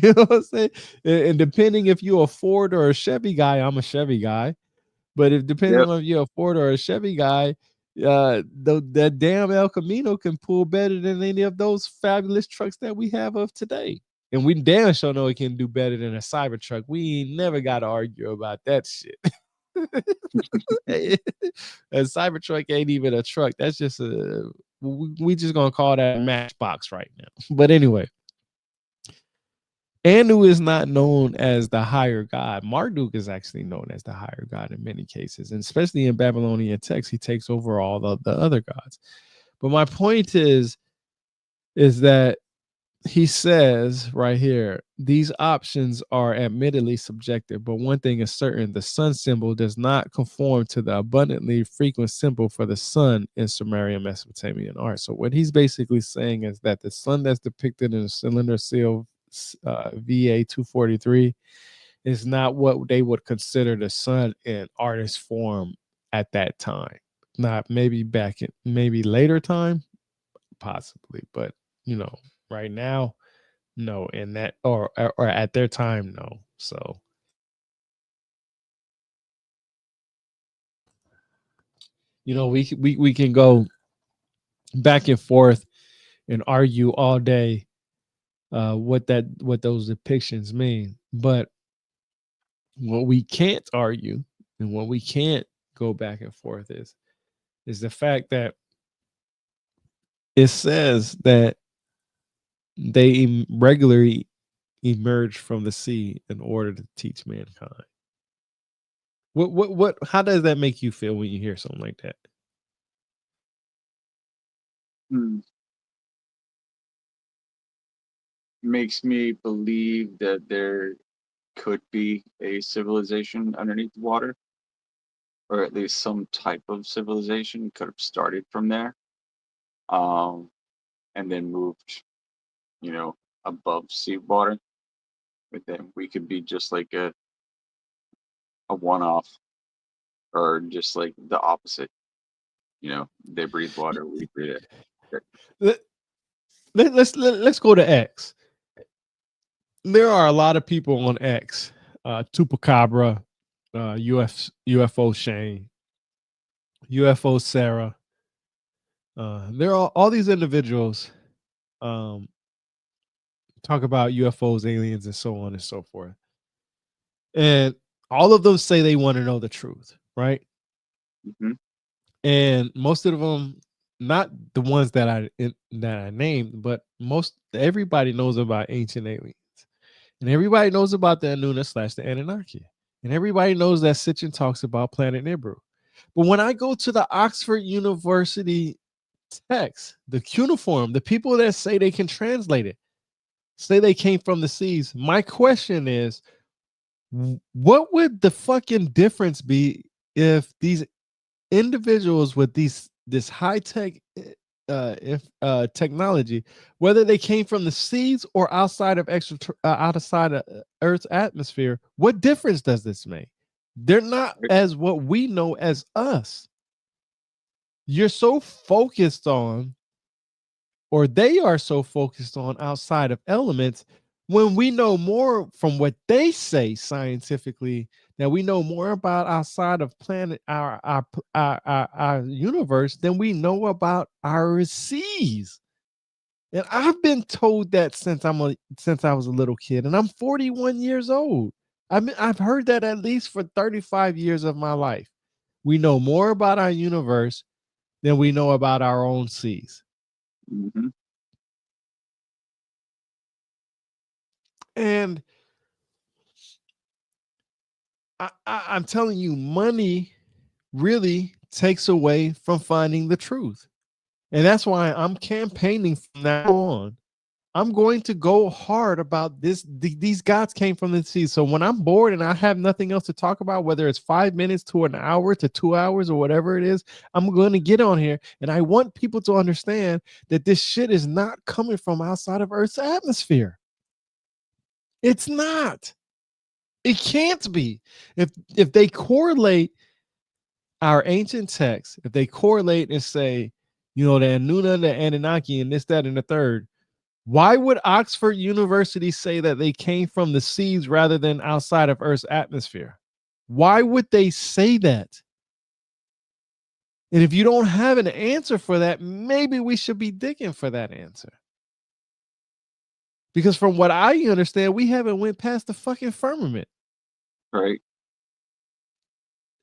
know what I'm saying? And depending if you're a Ford or a Chevy guy, I'm a Chevy guy. But if depending Yep. on if you're a Ford or a Chevy guy, the damn El Camino can pull better than any of those fabulous trucks that we have of today. And we damn sure know it can do better than a Cybertruck. We ain't never got to argue about that shit. A Cybertruck ain't even a truck. That's just we just gonna call that a matchbox right now. But anyway, Anu is not known as the higher god. Marduk is actually known as the higher god in many cases, and especially in Babylonian texts, he takes over all the other gods. But my point is that he says right here, these options are admittedly subjective, but one thing is certain: the sun symbol does not conform to the abundantly frequent symbol for the sun in Sumerian Mesopotamian art. So what he's basically saying is that the sun that's depicted in the cylinder seal VA 243 is not what they would consider the sun in artist form at that time. Not maybe maybe later time, possibly, but you know, right now, no. In that or at their time, no. So you know, we can go back and forth and argue all day what those depictions mean, but what we can't argue and what we can't go back and forth is the fact that it says that they regularly emerge from the sea in order to teach mankind. What how does that make you feel when you hear something like that? Hmm. Makes me believe that there could be a civilization underneath the water, or at least some type of civilization could have started from there, um, and then moved, above seawater. But then we could be just like a one-off, or just like the opposite. They breathe water, we breathe it. Let, let's go to X. There are a lot of people on X, Tupacabra, UFO Shane, UFO Sarah. There are all these individuals talk about UFOs, aliens, and so on and so forth. And all of them say they want to know the truth, right? Mm-hmm. And most of them, not the ones that I named, but everybody knows about ancient aliens, and everybody knows about the Anuna / the Anunnaki, and everybody knows that Sitchin talks about Planet Nibiru. But when I go to the Oxford University text, the cuneiform, the people that say they can translate it, say they came from the seas. My question is, what would the fucking difference be if these individuals with these this high tech technology, whether they came from the seas or outside of outside of Earth's atmosphere, what difference does this make? They're not as what we know as us. You're so focused on, or they are so focused on outside of elements, when we know more from what they say scientifically, that we know more about outside of planet our universe than we know about our seas. And I've been told that since I was a little kid, and I'm 41 years old. I've heard that at least for 35 years of my life. We know more about our universe than we know about our own seas. Mm-hmm. And I'm telling you, money really takes away from finding the truth. And that's why I'm campaigning from now on. I'm going to go hard about this. These gods came from the sea. So when I'm bored and I have nothing else to talk about, whether it's 5 minutes to an hour to 2 hours or whatever it is, I'm going to get on here. And I want people to understand that this shit is not coming from outside of Earth's atmosphere. It's not. It can't be. If they correlate our ancient texts, if they correlate and say, the Anuna, the Anunnaki, and this, that, and the third, why would Oxford University say that they came from the seas rather than outside of Earth's atmosphere? Why would they say that? And if you don't have an answer for that, maybe we should be digging for that answer. Because from what I understand, we haven't went past the fucking firmament. Right.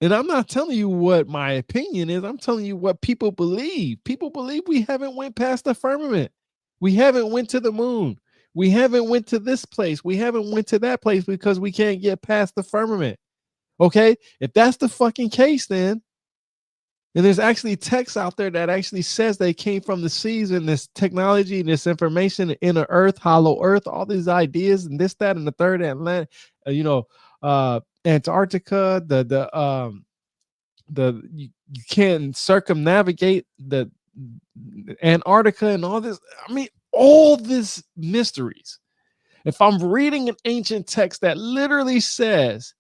And I'm not telling you what my opinion is. I'm telling you what people believe. People believe we haven't went past the firmament. We haven't went to the moon. We haven't went to this place. We haven't went to that place because we can't get past the firmament. Okay? If that's the fucking case, then, and there's actually text out there that actually says they came from the seas, and this technology and this information, inner earth, hollow earth, all these ideas and this, that, and the third, Atlantic, Antarctica, you can't circumnavigate the Antarctica and all this. I mean, all this mysteries. If I'm reading an ancient text that literally says,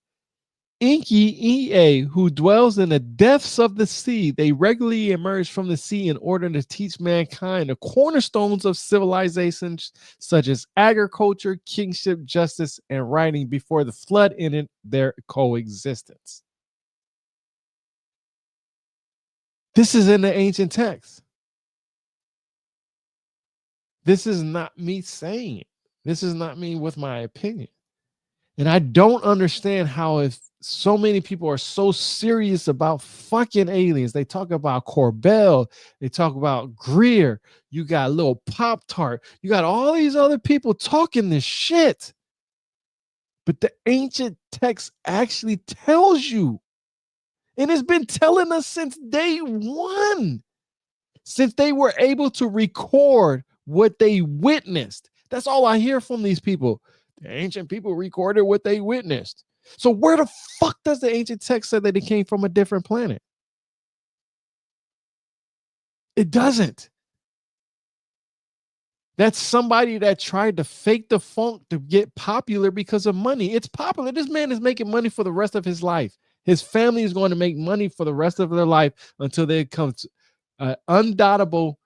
Enki, who dwells in the depths of the sea, they regularly emerge from the sea in order to teach mankind the cornerstones of civilizations such as agriculture, kingship, justice, and writing before the flood ended their coexistence. This is in the ancient text. This is not me saying it. This is not me with my opinion. And I don't understand how, if so many people are so serious about fucking aliens, they talk about Corbell, they talk about Greer, you got little Pop-Tart, you got all these other people talking this shit. But the ancient text actually tells you, and it's been telling us since day one, since they were able to record what they witnessed. That's all I hear from these people. The ancient people recorded what they witnessed. So where the fuck does the ancient text say that it came from a different planet? It doesn't. That's somebody that tried to fake the funk to get popular because of money. It's popular. This man is making money for the rest of his life. His family is going to make money for the rest of their life until there comes undoubtable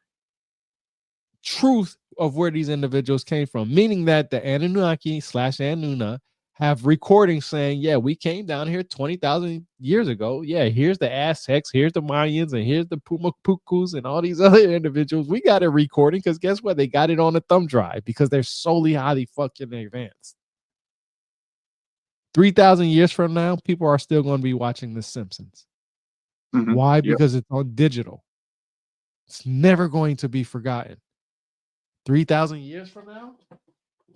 truth of where these individuals came from, meaning that the Anunnaki / Anuna have recordings saying, yeah, we came down here 20,000 years ago. Yeah, here's the Aztecs, here's the Mayans, and here's the Pumapukus and all these other individuals. We got a recording because guess what? They got it on a thumb drive because they're solely highly fucking advanced. 3,000 years from now, people are still going to be watching The Simpsons. Mm-hmm. Why? Yep. Because it's on digital. It's never going to be forgotten. 3,000 years from now?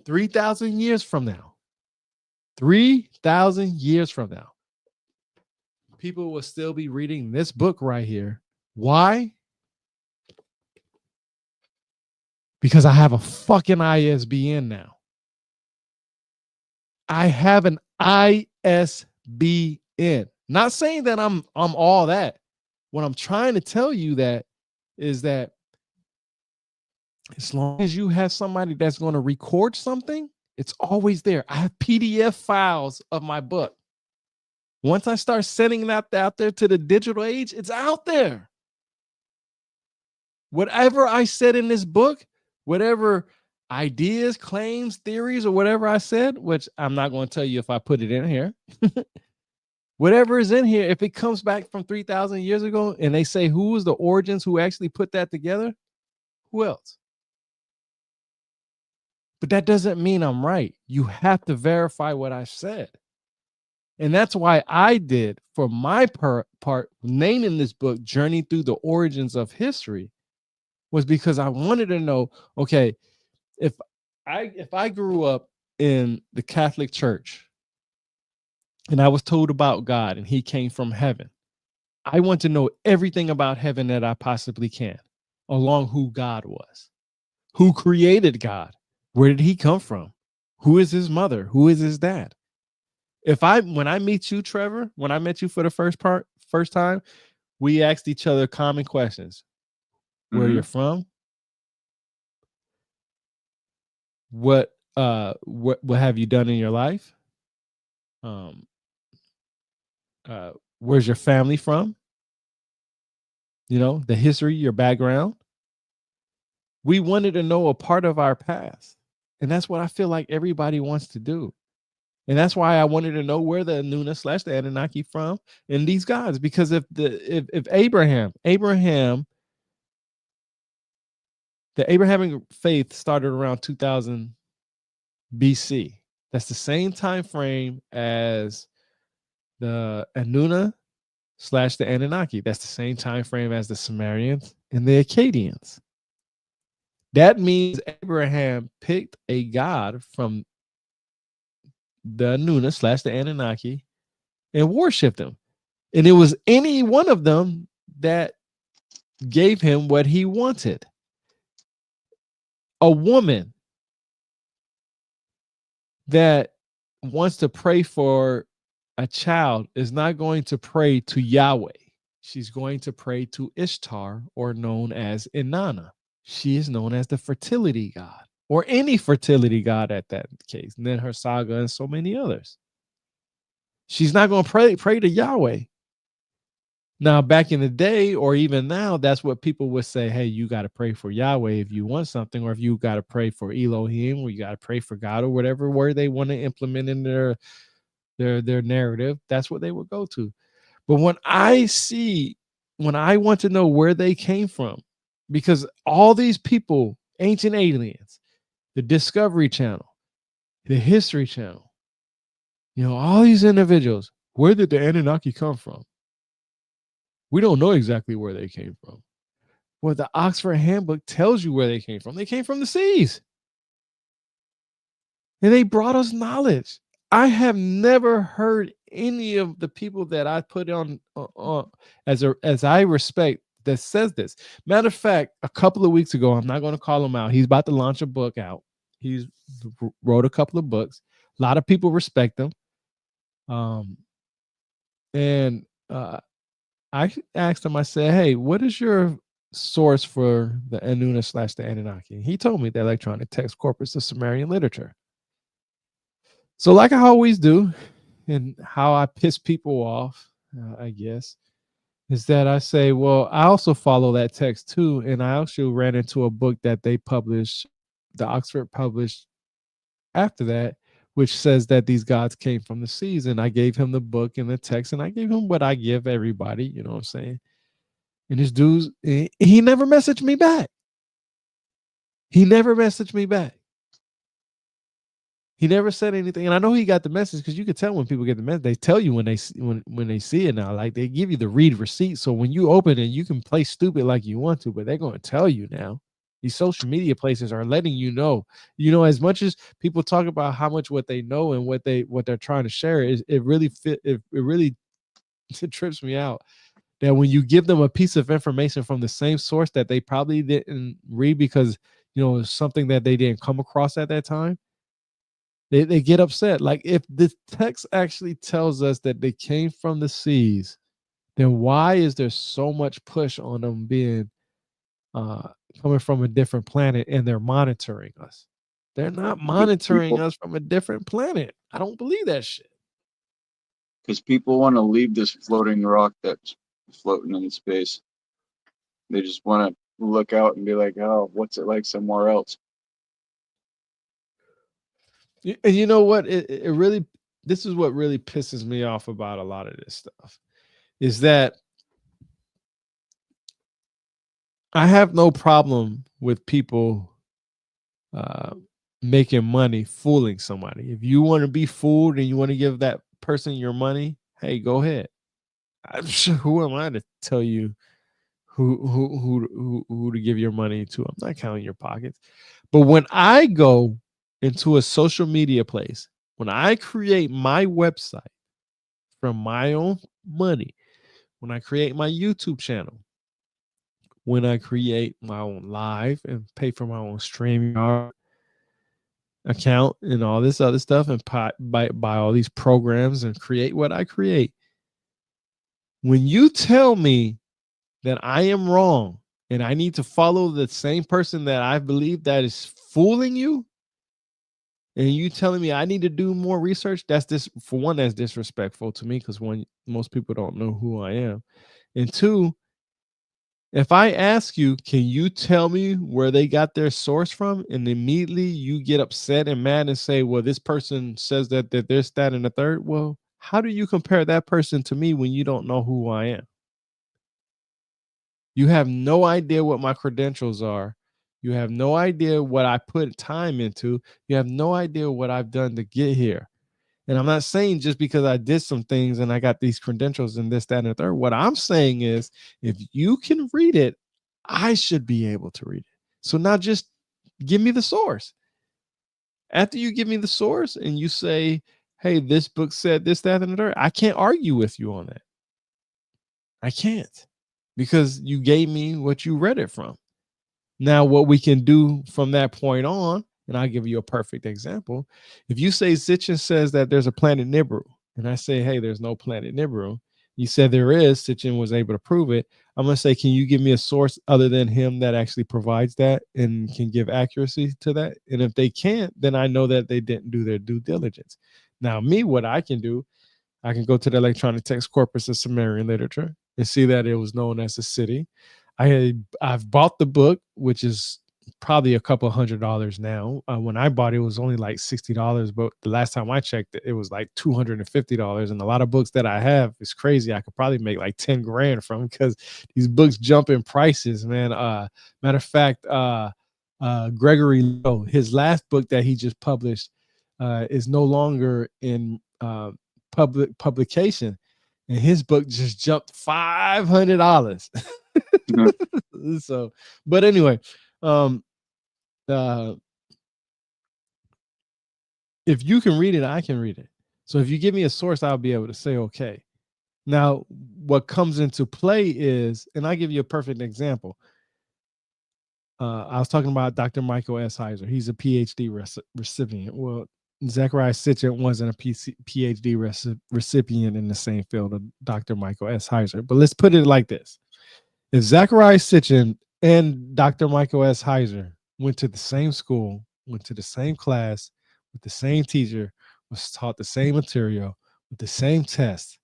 3,000 years from now. 3,000 years from now. People will still be reading this book right here. Why? Because I have a fucking ISBN now. I have an ISBN. Not saying that I'm all that. What I'm trying to tell you that is that as long as you have somebody that's going to record something, it's always there. I have PDF files of my book. Once I start sending that out there to the digital age, it's out there. Whatever I said in this book, whatever ideas, claims, theories, or whatever I said, which I'm not going to tell you if I put it in here, whatever is in here, if it comes back from 3,000 years ago and they say who was the origins who actually put that together, who else? But that doesn't mean I'm right. You have to verify what I said. And that's why I did, for my part, naming this book Journey Through the Origins of History, was because I wanted to know, okay, if I grew up in the Catholic Church and I was told about God and he came from heaven, I want to know everything about heaven that I possibly can, along who God was, who created God, where did he come from, who is his mother, who is his dad. When I meet you, Trevor, when I met you for the first time, we asked each other common questions. Where you're from, what have you done in your life? Where's your family from? You know, the history, your background. We wanted to know a part of our past. And that's what I feel like everybody wants to do. And that's why I wanted to know where the Anuna / the Anunnaki from and these gods. Because if Abraham, the Abrahamic faith started around 2000 BC. That's the same time frame as the Anuna / the Anunnaki. That's the same time frame as the Sumerians and the Akkadians. That means Abraham picked a god from the Anuna / the Anunnaki and worshipped him. And it was any one of them that gave him what he wanted. A woman that wants to pray for a child is not going to pray to Yahweh. She's going to pray to Ishtar, or known as Inanna. She is known as the fertility god, or any fertility god at that case. And then her saga and so many others. She's not going to pray to Yahweh. Now, back in the day, or even now, that's what people would say, hey, you got to pray for Yahweh if you want something, or if you got to pray for Elohim, or you got to pray for God, or whatever word they want to implement in their narrative, that's what they would go to. But when I want to know where they came from, because all these people, ancient aliens, the Discovery Channel, the History Channel, you know, all these individuals, where did the Anunnaki come from? We don't know exactly where they came from. Well, the Oxford Handbook tells you where they came from. They came from the seas. And they brought us knowledge. I have never heard any of the people that I put on as I respect that says this. Matter of fact, a couple of weeks ago, I'm not going to call him out. He's about to launch a book out. He's wrote a couple of books. A lot of people respect him. I asked him, I said, hey, what is your source for the Anuna / the Anunnaki? He told me the electronic text corpus of Sumerian literature. So like I always do, and how I piss people off, I guess, is that I say, well, I also follow that text too. And I actually ran into a book that they published, the Oxford published after that, which says that these gods came from the seas. And I gave him the book and the text, and I gave him what I give everybody, you know what I'm saying? And this dude, he never messaged me back. He never messaged me back. He never said anything. And I know he got the message, because you can tell when people get the message. They tell you when they see it now. Like, they give you the read receipt. So when you open it, you can play stupid like you want to, but they're going to tell you now. These social media places are letting you know. You know, as much as people talk about how much what they know and what they're trying to share, it really trips me out that when you give them a piece of information from the same source that they probably didn't read because, you know, it's something that they didn't come across at that time, they get upset. Like, if the text actually tells us that they came from the seas, then why is there so much push on them being coming from a different planet and they're monitoring us. They're not monitoring us from a different planet. I don't believe that shit. Because people want to leave this floating rock that's floating in space. They just want to look out and be like, oh, what's it like somewhere else? And you know what? It really, this is what really pisses me off about a lot of this stuff is that I have no problem with people making money fooling somebody. If you want to be fooled and you want to give that person your money, hey, go ahead. I'm sure, who am I to tell you who to give your money to? I'm not counting your pockets. But when I go into a social media place, when I create my website from my own money, when I create my YouTube channel, when I create my own live and pay for my own StreamYard account and all this other stuff and buy all these programs and create what I create. When you tell me that I am wrong and I need to follow the same person that I believe that is fooling you, and you telling me I need to do more research, that's this for one, that's disrespectful to me because one, most people don't know who I am. And two, if I ask you, can you tell me where they got their source from? And immediately you get upset and mad and say, well, this person says that there's that and the third. Well, how do you compare that person to me when you don't know who I am? You have no idea what my credentials are. You have no idea what I put time into. You have no idea what I've done to get here. And I'm not saying just because I did some things and I got these credentials and this, that, and the third. What I'm saying is if you can read it, I should be able to read it. So now just give me the source. After you give me the source and you say, hey, this book said this, that, and the third, I can't argue with you on that. I can't because you gave me what you read it from. Now, what we can do from that point on, and I'll give you a perfect example. If you say Sitchin says that there's a planet Nibiru, and I say, hey, there's no planet Nibiru, you said there is, Sitchin was able to prove it. I'm going to say, can you give me a source other than him that actually provides that and can give accuracy to that? And if they can't, then I know that they didn't do their due diligence. Now, me, what I can do, I can go to the electronic text corpus of Sumerian literature and see that it was known as a city. I've bought the book, which is probably a couple $100 now. When I bought it, it was only like $60, but the last time I checked it, it was like $250. And a lot of books that I have is crazy. I could probably make like 10 grand from because these books jump in prices, man. Matter of fact, Gregory Lowe, his last book that he just published is no longer in publication, and his book just jumped $500. So, but anyway, if you can read it, I can read it. So if you give me a source, I'll be able to say, okay. Now, what comes into play is, and I'll give you a perfect example. I was talking about Dr. Michael S. Heiser. He's a PhD recipient. Well, Zachariah Sitchin wasn't a PhD recipient in the same field of Dr. Michael S. Heiser. But let's put it like this. If Zachariah Sitchin and Dr. Michael S. Heiser went to the same school, went to the same class, with the same teacher, was taught the same material, with the same test,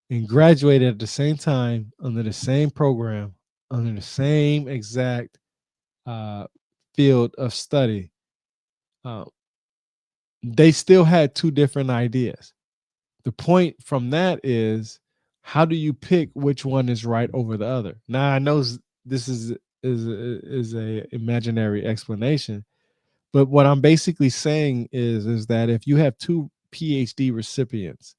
and graduated at the same time under the same program, under the same exact field of study, they still had two different ideas. The point from that is, how do you pick which one is right over the other? Now I know this is a imaginary explanation, but what I'm basically saying is that if you have two PhD recipients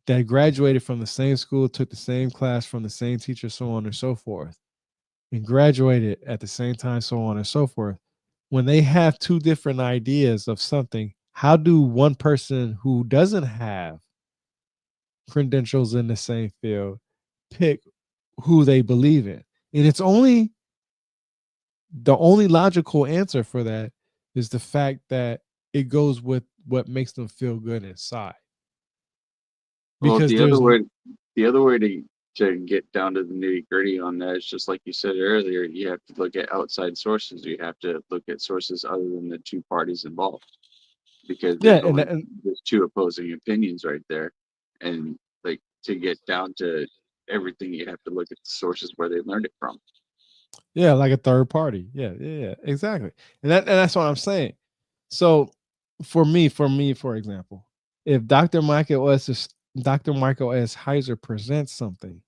that graduated from the same school, took the same class from the same teacher, so on and so forth, and graduated at the same time, so on and so forth, when they have two different ideas of something, how do one person who doesn't have credentials in the same field pick who they believe in? And it's only the only logical answer for that is the fact that it goes with what makes them feel good inside. Well, Because the other way to to get down to the nitty gritty on that, it's just like you said earlier, you have to look at outside sources. You have to look at sources other than the two parties involved, because Yeah, there's only there's two opposing opinions right there. And like to get down to everything, you have to look at the sources where they learned it from. yeah, like a third party. Yeah, yeah, exactly. And that's what I'm saying. So for example, if Dr. Michael S. Heiser presents something,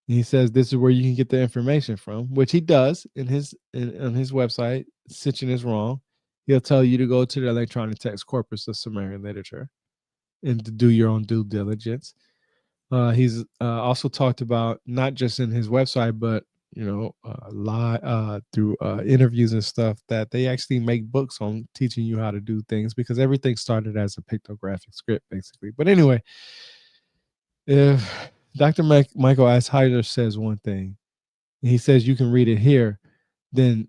he says this is where you can get the information from, which he does on his website. Sitchin is wrong. He'll tell you to go to the electronic text corpus of Sumerian literature and to do your own due diligence. He's also talked about, not just in his website, but through interviews and stuff, that they actually make books on teaching you how to do things, because everything started as a pictographic script, basically. But anyway, if Dr. Michael S. Heiser says one thing, and he says you can read it here, then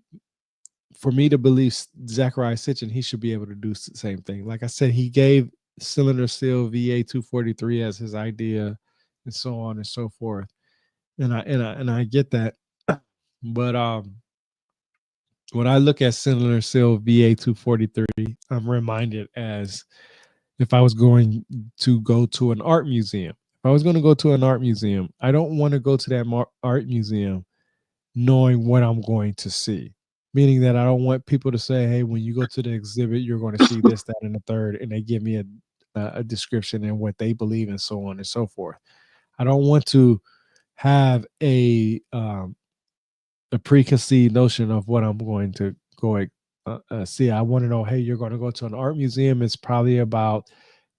for me to believe Zachariah Sitchin, he should be able to do the same thing. Like I said, he gave cylinder seal VA 243 as his idea, and so on and so forth. And I get that, but when I look at cylinder seal VA 243, I'm reminded as if I was going to go to an art museum. If I was going to go to an art museum, I don't want to go to that art museum knowing what I'm going to see. Meaning that I don't want people to say, "Hey, when you go to the exhibit, you're going to see this, that, and the third," and they give me a description and what they believe, and so on and so forth. I don't want to have a preconceived notion of what I'm going to go see. I want to know, hey, you're going to go to an art museum. It's probably about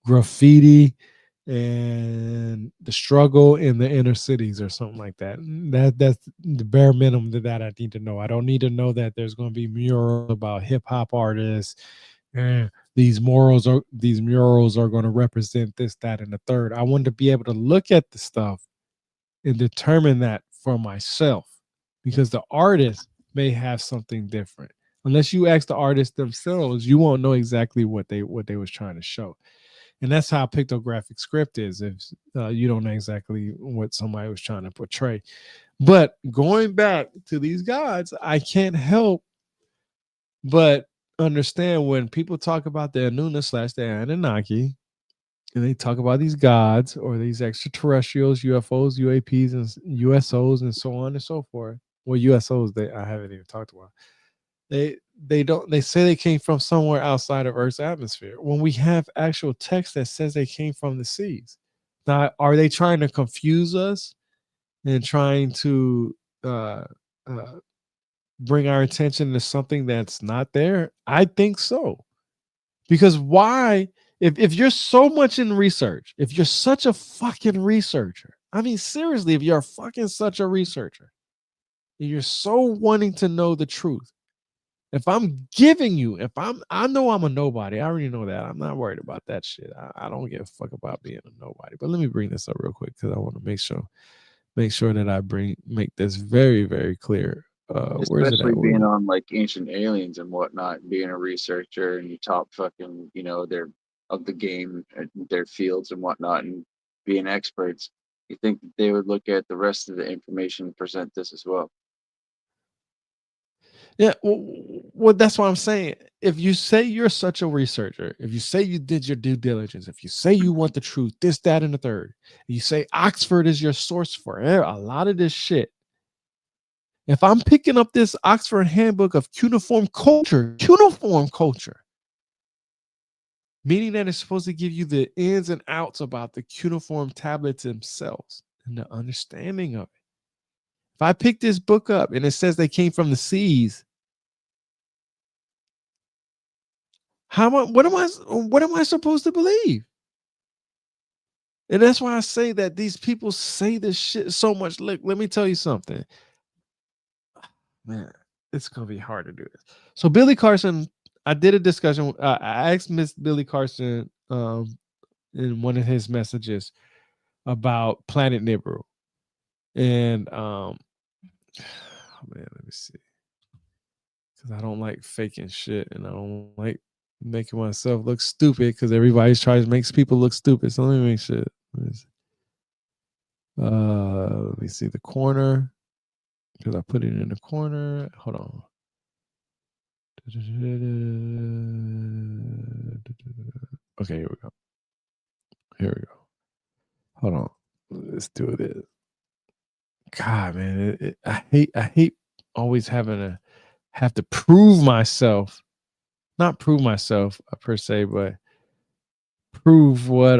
graffiti and the struggle in the inner cities or something like that. That's the bare minimum that I need to know. I don't need to know that there's going to be murals about hip hop artists and these murals are going to represent this, that, and the third. I want to be able to look at the stuff and determine that for myself, because the artist may have something different. Unless you ask the artists themselves, you won't know exactly what they was trying to show. And that's how pictographic script is. If you don't know exactly what somebody was trying to portray. But going back to these gods, I can't help but understand when people talk about the Anuna / the Anunnaki, and they talk about these gods or these extraterrestrials, UFOs, UAPs, and USOs, and so on and so forth. Well, USOs, I haven't even talked about. They say they came from somewhere outside of Earth's atmosphere, when we have actual text that says they came from the seas. Now, are they trying to confuse us and trying to uh, uh, bring our attention to something that's not there? I think so. Because why, if you're so much in research, if you're such a fucking researcher, I mean, seriously, if you're fucking such a researcher, and you're so wanting to know the truth, if I'm giving you, I know I'm a nobody. I already know that. I'm not worried about that shit. I don't give a fuck about being a nobody. But let me bring this up real quick, because I want to make sure that I make this very, very clear. Where's it Especially at? being on like ancient aliens and whatnot, being a researcher and you top fucking, they're of the game, their fields and whatnot, and being experts, you think that they would look at the rest of the information and present this as well? Yeah, well, that's what I'm saying. If you say you're such a researcher, if you say you did your due diligence, if you say you want the truth, this, that, and the third, you say Oxford is your source for a lot of this shit. If I'm picking up this Oxford Handbook of cuneiform culture, meaning that it's supposed to give you the ins and outs about the cuneiform tablets themselves and the understanding of it. If I pick this book up and it says they came from the seas, what am I supposed to believe? And that's why I say that these people say this shit so much. Look, let me tell you something. Man, it's gonna be hard to do this. So Billy Carson, I did a discussion. I asked Miss Billy Carson in one of his messages about Planet Nibiru. And man, let me see. Because I don't like faking shit, and I don't like making myself look stupid, because everybody tries to make people look stupid. So let me make sure. Let me see the corner, because I put it in the corner. Hold on. Okay, here we go. Here we go. Hold on. Let's do this. God, man, I hate always having to have to prove myself. Not prove myself per se, but prove what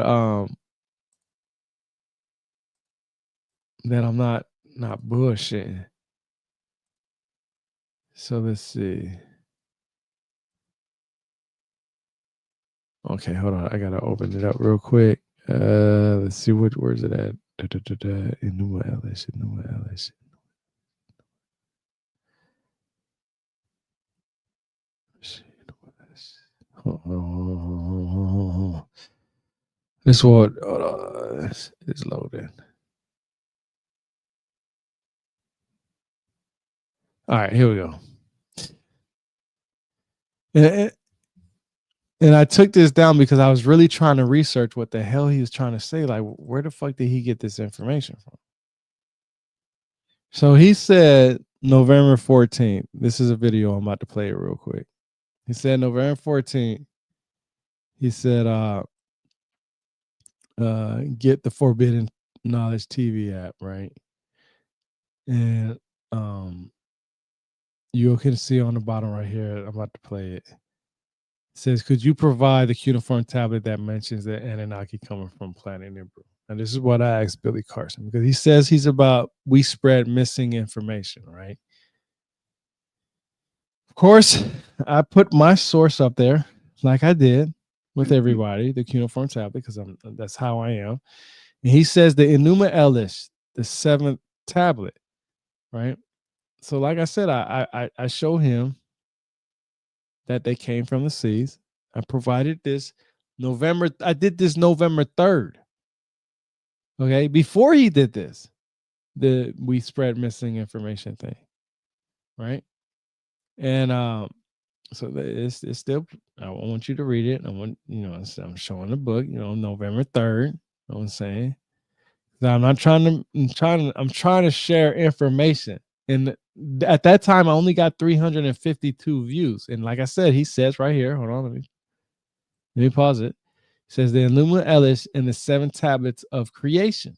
that I'm not bullshitting. So let's see. Okay, hold on. I gotta open it up real quick. Let's see where's it at. Enuma Elish, Enuma Elish. This one is loading. All right, here we go. And I took this down because I was really trying to research what the hell he was trying to say. Like, where the fuck did he get this information from? So he said November 14th. This is a video. I'm about to play it real quick. He said November 14th. He said, get the Forbidden Knowledge TV app, right? And you can see on the bottom right here, I'm about to play it. It says, could you provide the cuneiform tablet that mentions the Anunnaki coming from planet Nibiru? And this is what I asked Billy Carson, because he says we spread missing information, right? Of course, I put my source up there, like I did with everybody, the cuneiform tablet, because that's how I am. And he says the Enuma Elish, the 7th tablet, right? So, like I said, I show him that they came from the seas. I provided this I did this November 3rd. Okay, before he did this, we spread missing information thing, right? And so it's still, I want you to read it. I want, I'm showing the book, November 3rd. You know what I'm saying? I'm not trying to, I'm trying to share information. And at that time, I only got 352 views. And like I said, he says right here, hold on, let me pause it. It says the Enuma Elish and the 7 tablets of creation.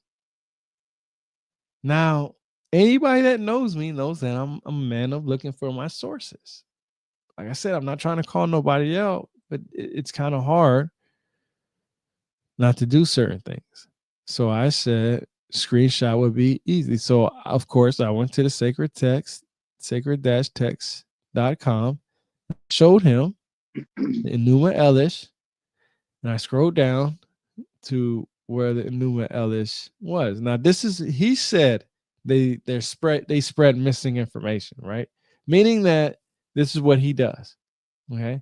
Now, anybody that knows me knows that I'm a man of looking for my sources. Like I said, I'm not trying to call nobody out, but it's kind of hard not to do certain things. So I said screenshot would be easy. So of course I went to the sacred text.com, showed him the Enuma Elish, and I scrolled down to where the Enuma Elish was. Now he said they spread missing information, right? Meaning that this is what he does. Okay.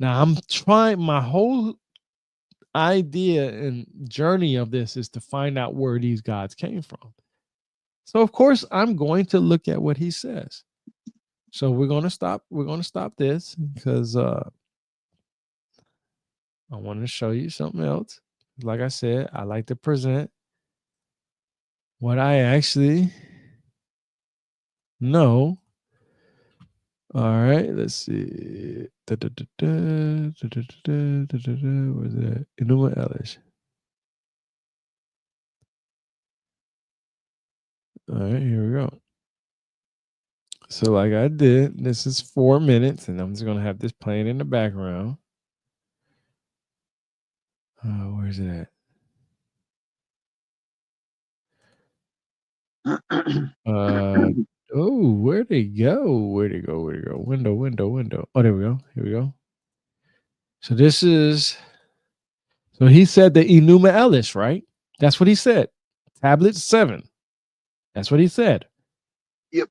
Now I'm trying, my whole idea and journey of this is to find out where these gods came from. So of course I'm going to look at what he says. So we're going to stop this because I want to show you something else. Like I said, I like to present what I actually know. All right, let's see. Where's that? Enuma Elish. All right, here we go. So like I did, this is 4 minutes, and I'm just going to have this playing in the background. Where's it at? Oh, where'd they go? Where'd it go? Window. Oh, there we go. Here we go. So so he said the Enuma Elish, right? That's what he said. Tablet 7. That's what he said. Yep.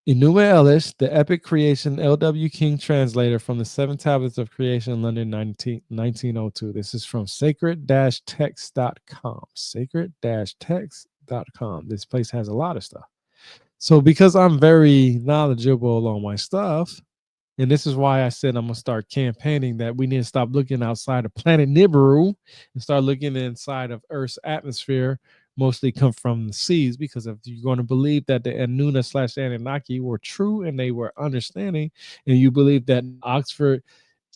Enuma Elish, the epic creation, L.W. King translator from the 7 tablets of creation, London, 1902. This is from sacred-text.com. Sacred-text.com. This place has a lot of stuff. So because I'm very knowledgeable on my stuff, and this is why I said I'm going to start campaigning that we need to stop looking outside of planet Nibiru and start looking inside of Earth's atmosphere, mostly come from the seas, because if you're going to believe that the Anuna/Anunnaki were true and they were understanding, and you believe that Oxford,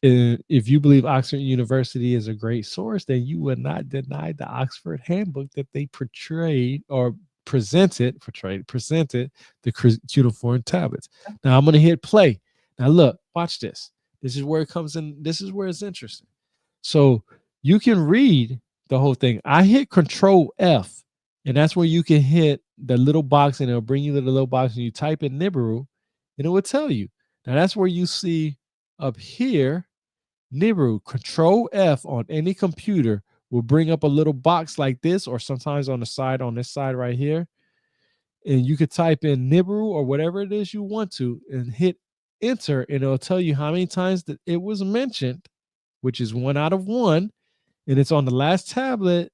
if you believe Oxford University is a great source, then you would not deny the Oxford Handbook that they presented the cuneiform tablets. Now I'm going to hit play. Now look, watch this. This is where it comes in. This is where it's interesting. So you can read the whole thing. I hit Control F, and that's where you can hit the little box, and it'll bring you to the little box, and you type in Nibiru, and it will tell you. Now that's where you see up here, Nibiru. Control F on any computer will bring up a little box like this, or sometimes on the side, on this side right here. And you could type in Nibiru or whatever it is you want to and hit enter, and it'll tell you how many times that it was mentioned, which is 1 out of 1. And it's on the last tablet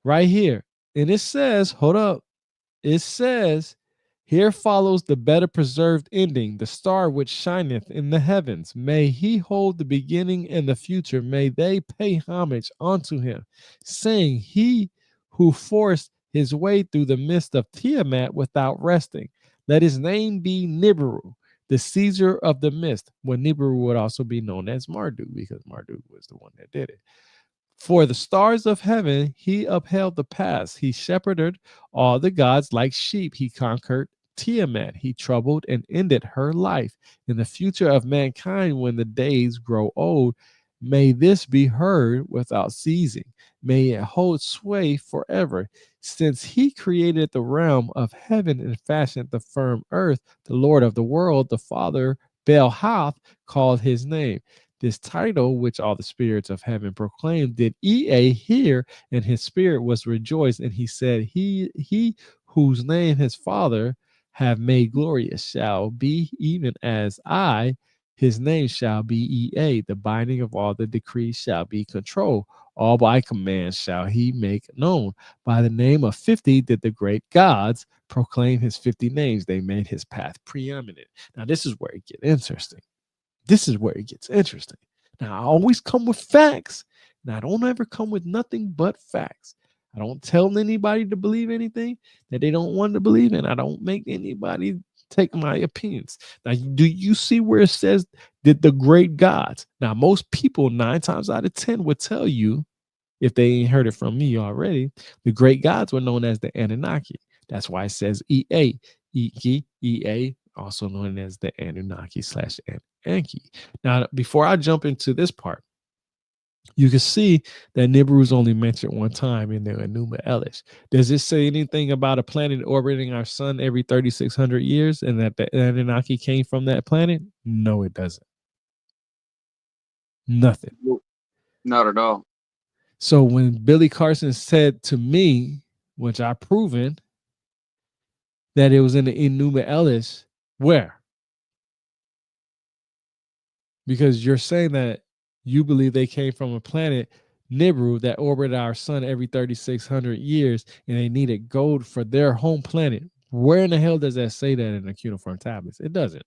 right here. And it says, hold up, it says, here follows the better preserved ending, the star which shineth in the heavens. May he hold the beginning and the future. May they pay homage unto him, saying, he who forced his way through the midst of Tiamat without resting. Let his name be Nibiru, the Caesar of the mist. Well, Nibiru would also be known as Marduk, because Marduk was the one that did it. For the stars of heaven, he upheld the pass. He shepherded all the gods like sheep. He conquered Tiamat. He troubled and ended her life. In the future of mankind, when the days grow old, may this be heard without ceasing. May it hold sway forever. Since he created the realm of heaven and fashioned the firm earth, the Lord of the world, the Father, Belhath, called his name. This title, which all the spirits of heaven proclaimed, did Ea hear, and his spirit was rejoiced. And he said, he whose name his father have made glorious shall be, even as I, his name shall be Ea. The binding of all the decrees shall be control. All by command shall he make known. By the name of 50 did the great gods proclaim his 50 names. They made his path preeminent. Now this is where it gets interesting. This is where it gets interesting. Now, I always come with facts, and I don't ever come with nothing but facts. I don't tell anybody to believe anything that they don't want to believe in. I don't make anybody take my opinions. Now, do you see where it says that the great gods? Now, most people 9 times out of 10 would tell you, if they ain't heard it from me already, the great gods were known as the Anunnaki. That's why it says Ea, Ea, also known as the Anunnaki/Enki. Now, before I jump into this part, you can see that Nibiru is only mentioned 1 time in the Enuma Elish. Does it say anything about a planet orbiting our sun every 3,600 years and that the Anunnaki came from that planet? No, it doesn't. Nothing. Not at all. So when Billy Carson said to me, which I've proven, that it was in the Enuma Elish, where? Because you're saying that you believe they came from a planet, Nibiru, that orbited our sun every 3,600 years, and they needed gold for their home planet. Where in the hell does that say that in the cuneiform tablets? It doesn't.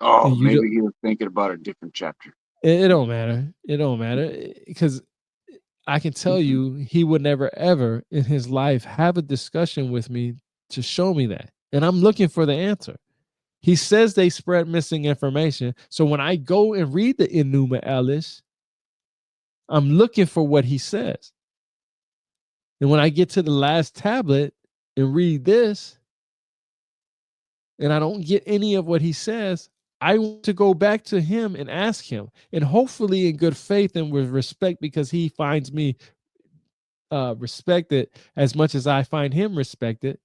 Oh, maybe he was thinking about a different chapter. It don't matter. It don't matter, because I can tell you he would never ever in his life have a discussion with me to show me that. And I'm looking for the answer. He says they spread missing information. So when I go and read the Enuma Elish, I'm looking for what he says. And when I get to the last tablet and read this, and I don't get any of what he says, I want to go back to him and ask him, and hopefully in good faith and with respect, because he finds me respected as much as I find him respected.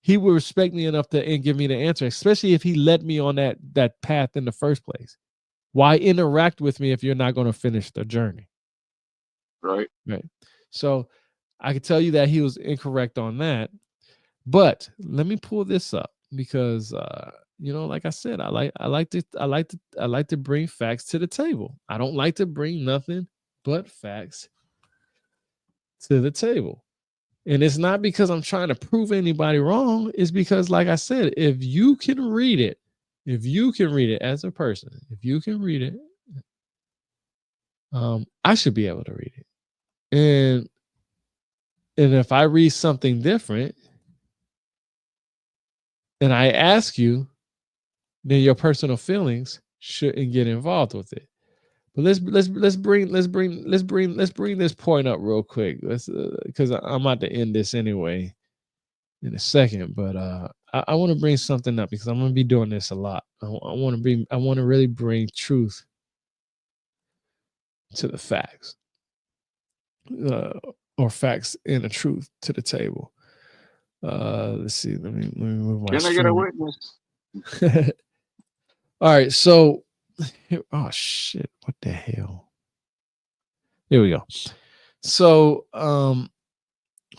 He will respect me enough to and give me the answer, especially if he led me on that path in the first place. Why interact with me if you're not going to finish the journey? Right. Right. So I can tell you that he was incorrect on that. But let me pull this up, because like I said, I like to bring facts to the table. I don't like to bring nothing but facts to the table. And it's not because I'm trying to prove anybody wrong. It's because, like I said, if you can read it as a person, if you can read it, I should be able to read it. And And if I read something different and I ask you, then your personal feelings shouldn't get involved with it. But let's bring this point up real quick. Let's because I'm about to end this anyway in a second. But I want to bring something up because I'm gonna be doing this a lot. I want to really bring truth to the facts, uh, or facts and the truth to the table. Let's see. Let me move my Can I get a stream. witness? All right, so oh shit, what the hell? Here we go. So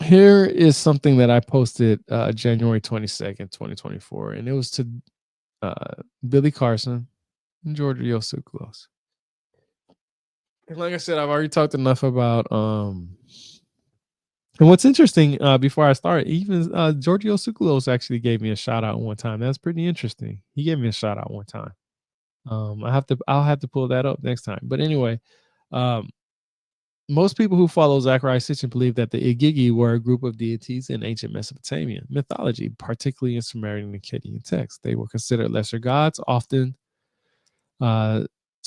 here is something that I posted January 22nd, 2024, and it was to Billy Carson and George Yosuklos. And like I said, I've already talked enough about and what's interesting, before I start, even Giorgio Tsoukalos actually gave me a shout out one time. That's pretty interesting. He gave me a shout out one time. I'll have to pull that up next time. But anyway, um, most people who follow Zachariah Sitchin believe that the Igigi were a group of deities in ancient Mesopotamian mythology, particularly in Sumerian and Akkadian texts. They were considered lesser gods, often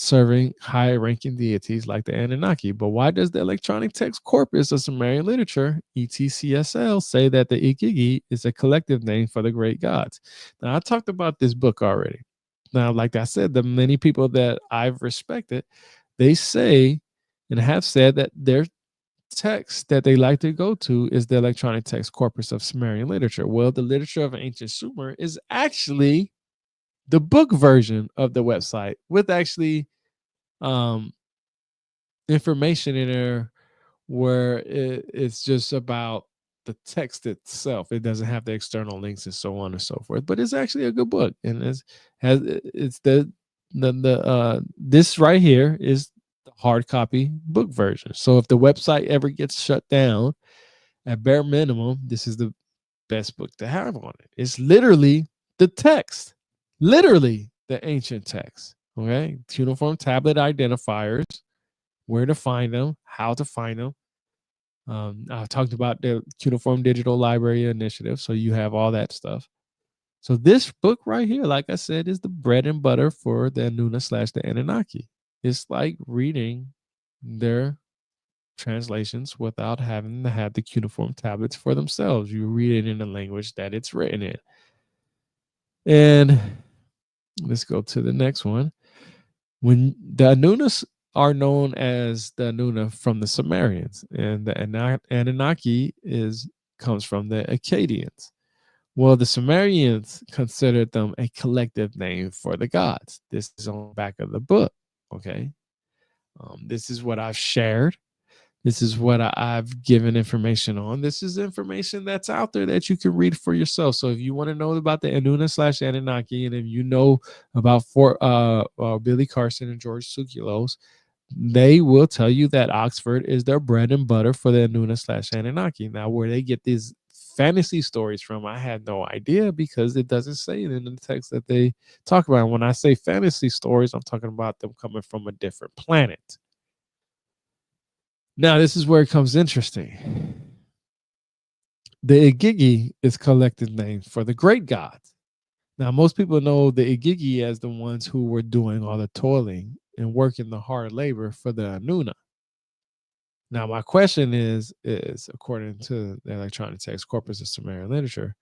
serving high-ranking deities like the Anunnaki. But why does the electronic text corpus of Sumerian literature, ETCSL, say that the Igigi is a collective name for the great gods? Now, I talked about this book already. Now, like I said, the many people that I've respected, they say and have said that their text that they like to go to is the electronic text corpus of Sumerian literature. Well, the literature of ancient Sumer is actually the book version of the website with actually information in there where it's just about the text itself. It doesn't have the external links and so on and so forth. But it's actually a good book, and it's the this right here is the hard copy book version. So if the website ever gets shut down, at bare minimum, this is the best book to have on it. It's literally the text, literally the ancient text. Okay, cuneiform tablet identifiers, where to find them, how to find them. I've talked about the Cuneiform Digital Library Initiative, so you have all that stuff. So this book right here, like I said, is the bread and butter for the Anuna / the Anunnaki. It's like reading their translations without having to have the cuneiform tablets for themselves. You read it in the language that it's written in. And let's go to the next one. When the Anunas are known as the Anuna from the Sumerians, and the Anunnaki comes from the Akkadians. Well, the Sumerians considered them a collective name for the gods. This is on the back of the book. Okay, this is what I've shared. This is what I've given information on. This is information that's out there that you can read for yourself. So if you want to know about the Anuna / Anunnaki, and if you know about Billy Carson and George Tsoukalos, they will tell you that Oxford is their bread and butter for the Anuna / Anunnaki. Now, where they get these fantasy stories from, I had no idea, because it doesn't say it in the text that they talk about. When I say fantasy stories, I'm talking about them coming from a different planet. Now, this is where it comes interesting. The Igigi is collective name for the great gods. Now, most people know the Igigi as the ones who were doing all the toiling and working the hard labor for the Anuna. Now, my question is according to the electronic text corpus of Sumerian literature,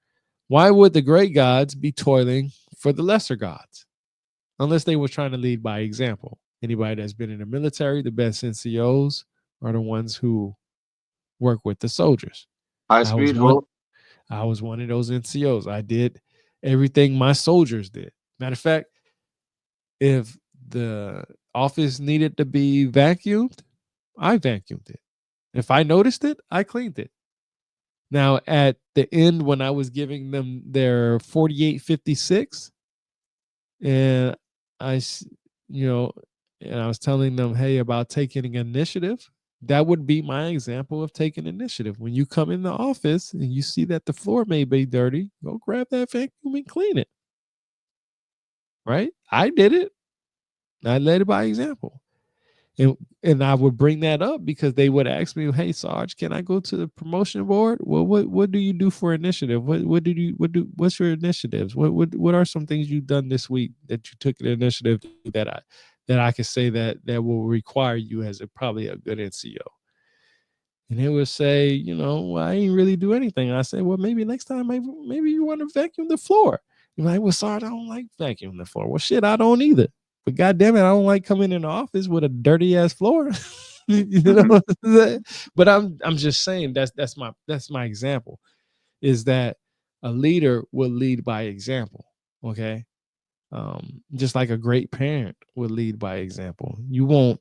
why would the great gods be toiling for the lesser gods? Unless they were trying to lead by example. Anybody that's been in the military, the best NCOs are the ones who work with the soldiers. High I was speed vote. one of those NCOs. I did everything my soldiers did. Matter of fact, if the office needed to be vacuumed, I vacuumed it. If I noticed it, I cleaned it. Now, at the end, when I was giving them their 4856, and I was telling them, hey, about taking initiative, that would be my example of taking initiative. When you come in the office and you see that the floor may be dirty, go grab that vacuum and clean it. Right? I did it. I led it by example. And I would bring that up because they would ask me, "Hey, Sarge, can I go to the promotion board? Well, what do you do for initiative? What's your initiatives? What are some things you've done this week that you took an initiative to do that I could say that will require you as probably a good NCO?" And they would say, "Well, I ain't really do anything." I say, "Well, maybe next time, maybe you want to vacuum the floor." You're like, "Well, Sarge, I don't like vacuuming the floor." Well, shit, I don't either. But goddamn it, I don't like coming in the office with a dirty ass floor. you know Mhm. what I'm saying? But I'm just saying that's my example, is that a leader will lead by example. Okay. Just like a great parent would lead by example. You won't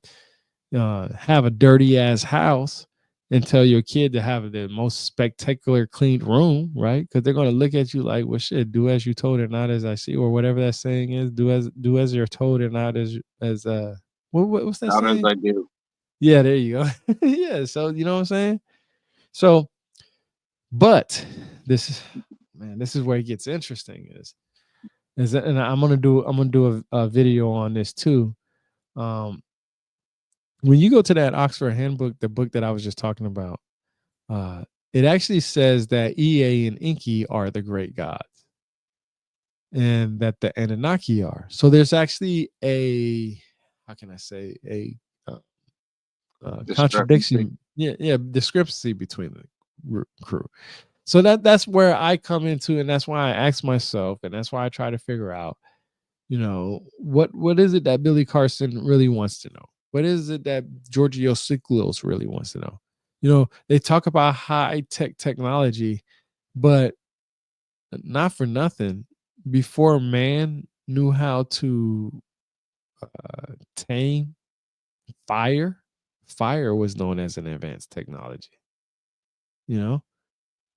have a dirty ass house and tell your kid to have the most spectacular cleaned room, right? Because they're going to look at you like, "Well, shit, do as you told and not as I see," or whatever that saying is. Do as you're told and not as what's that Not as saying? I do. Yeah, there you go. Yeah, so you know what I'm saying. So, but this is, man, this is where it gets interesting. And I'm gonna do a video on this too. Um, when you go to that Oxford Handbook, the book that I was just talking about, uh, it actually says that Ea and Enki are the great gods, and that the Anunnaki are. So there's actually a, how can I say, a Discrepancy. contradiction, yeah, discrepancy between the crew. So that's where I come into, and that's why I ask myself, and that's why I try to figure out, what is it that Billy Carson really wants to know? What is it that Giorgio Siklos really wants to know? They talk about high tech technology, but not for nothing. Before man knew how to tame fire, fire was known as an advanced technology. You know,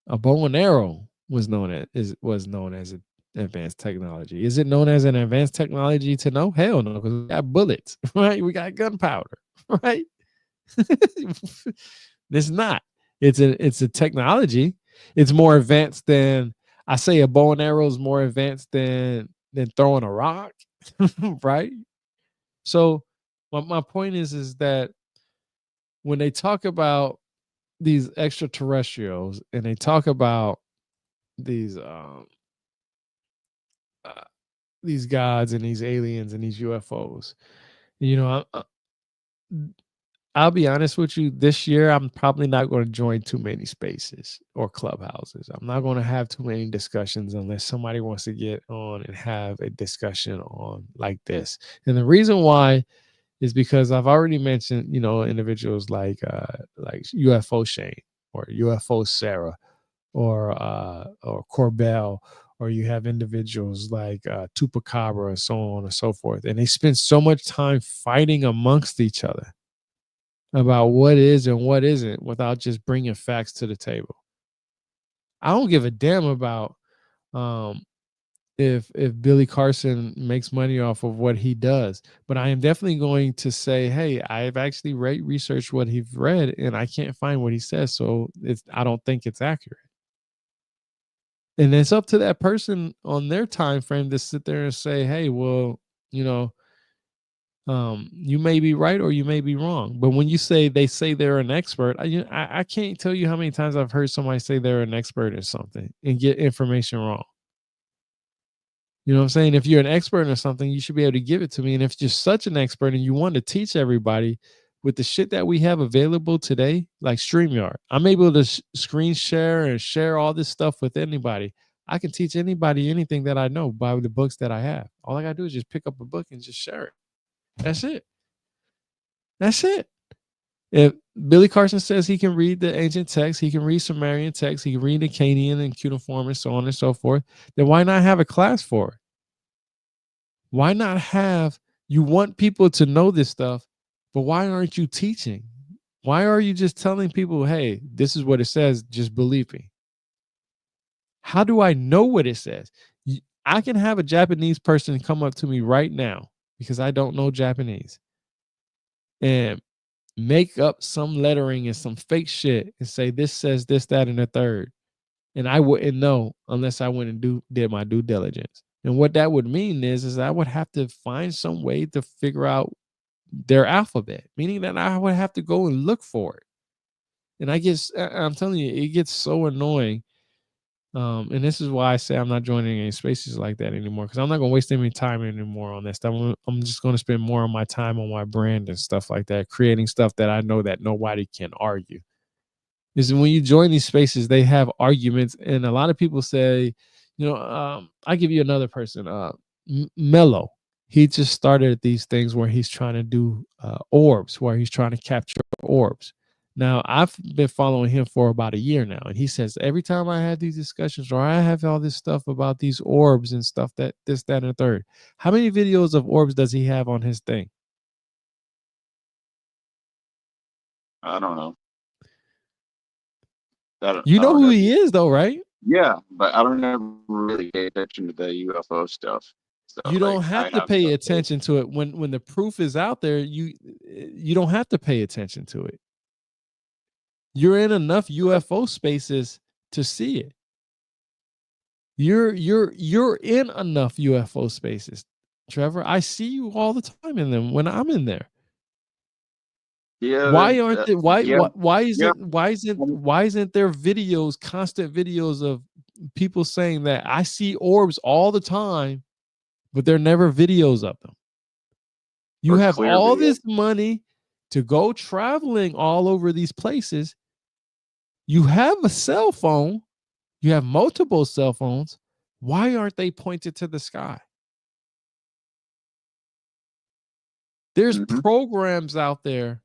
a bow and arrow was known as an advanced technology. Is it known as an advanced technology to know? Hell no, because we got bullets, right? We got gunpowder, right? It's not. It's a technology. It's more advanced than, I say, a bow and arrow is more advanced than throwing a rock, right? So my point is that when they talk about these extraterrestrials and they talk about these uh, these gods and these aliens and these UFOs. I'll be honest with you. This year, I'm probably not going to join too many spaces or clubhouses. I'm not going to have too many discussions unless somebody wants to get on and have a discussion on like this. And the reason why is because I've already mentioned, individuals like UFO Shane or UFO Sarah or Corbell, or you have individuals like Tupacabra and so on and so forth. And they spend so much time fighting amongst each other about what is and what isn't without just bringing facts to the table. I don't give a damn about um, if Billy Carson makes money off of what he does, but I am definitely going to say, hey, I've actually researched what he's read, and I can't find what he says, so I don't think it's accurate. And it's up to that person on their time frame to sit there and say, hey, well, you know, you may be right or you may be wrong. But when they say they're an expert, I can't tell you how many times I've heard somebody say they're an expert in something and get information wrong. You know what I'm saying? If you're an expert in something, you should be able to give it to me. And if you're such an expert and you want to teach everybody with the shit that we have available today, like StreamYard, I'm able to screen share and share all this stuff with anybody. I can teach anybody anything that I know by the books that I have. All I got to do is just pick up a book and just share it. That's it. That's it. If Billy Carson says he can read the ancient text, he can read Sumerian text, he can read Akkadian and cuneiform and so on and so forth, then why not have a class for it? Why not have, you want people to know this stuff, but why aren't you teaching? Why are you just telling people, hey, this is what it says, just believe me? How do I know what it says? I can have a Japanese person come up to me right now because I don't know Japanese and make up some lettering and some fake shit and say this says this, that, and the third. And I wouldn't know unless I went and did my due diligence. And what that would mean is I would have to find some way to figure out their alphabet, meaning that I would have to go and look for it. And I'm telling you, it gets so annoying. And this is why I say I'm not joining any spaces like that anymore, because I'm not going to waste any time anymore on that stuff. I'm just going to spend more of my time on my brand and stuff like that, creating stuff that I know that nobody can argue. Is when you join these spaces, they have arguments, and a lot of people say, I give you another person, Mello. He just started these things where he's trying to do orbs, where he's trying to capture orbs. Now, I've been following him for about a year now, and he says every time I have these discussions or I have all this stuff about these orbs and stuff, that this, that, and the third. How many videos of orbs does he have on his thing? I don't know. You I know don't who know. he is, though, right? Yeah, but I don't ever really pay attention to the UFO stuff. So, You don't like, have to pay attention to it when the proof is out there. You don't have to pay attention to it. You're in enough UFO spaces to see it. You're in enough UFO spaces, Trevor. I see you all the time in them when I'm in there. Yeah. Why aren't there, Yeah. why isn't there videos, constant videos of people saying that I see orbs all the time, but there are never videos of them? You Or have clear all video. this money to go traveling all over these places. You have a cell phone. You have multiple cell phones. Why aren't they pointed to the sky? There's programs out there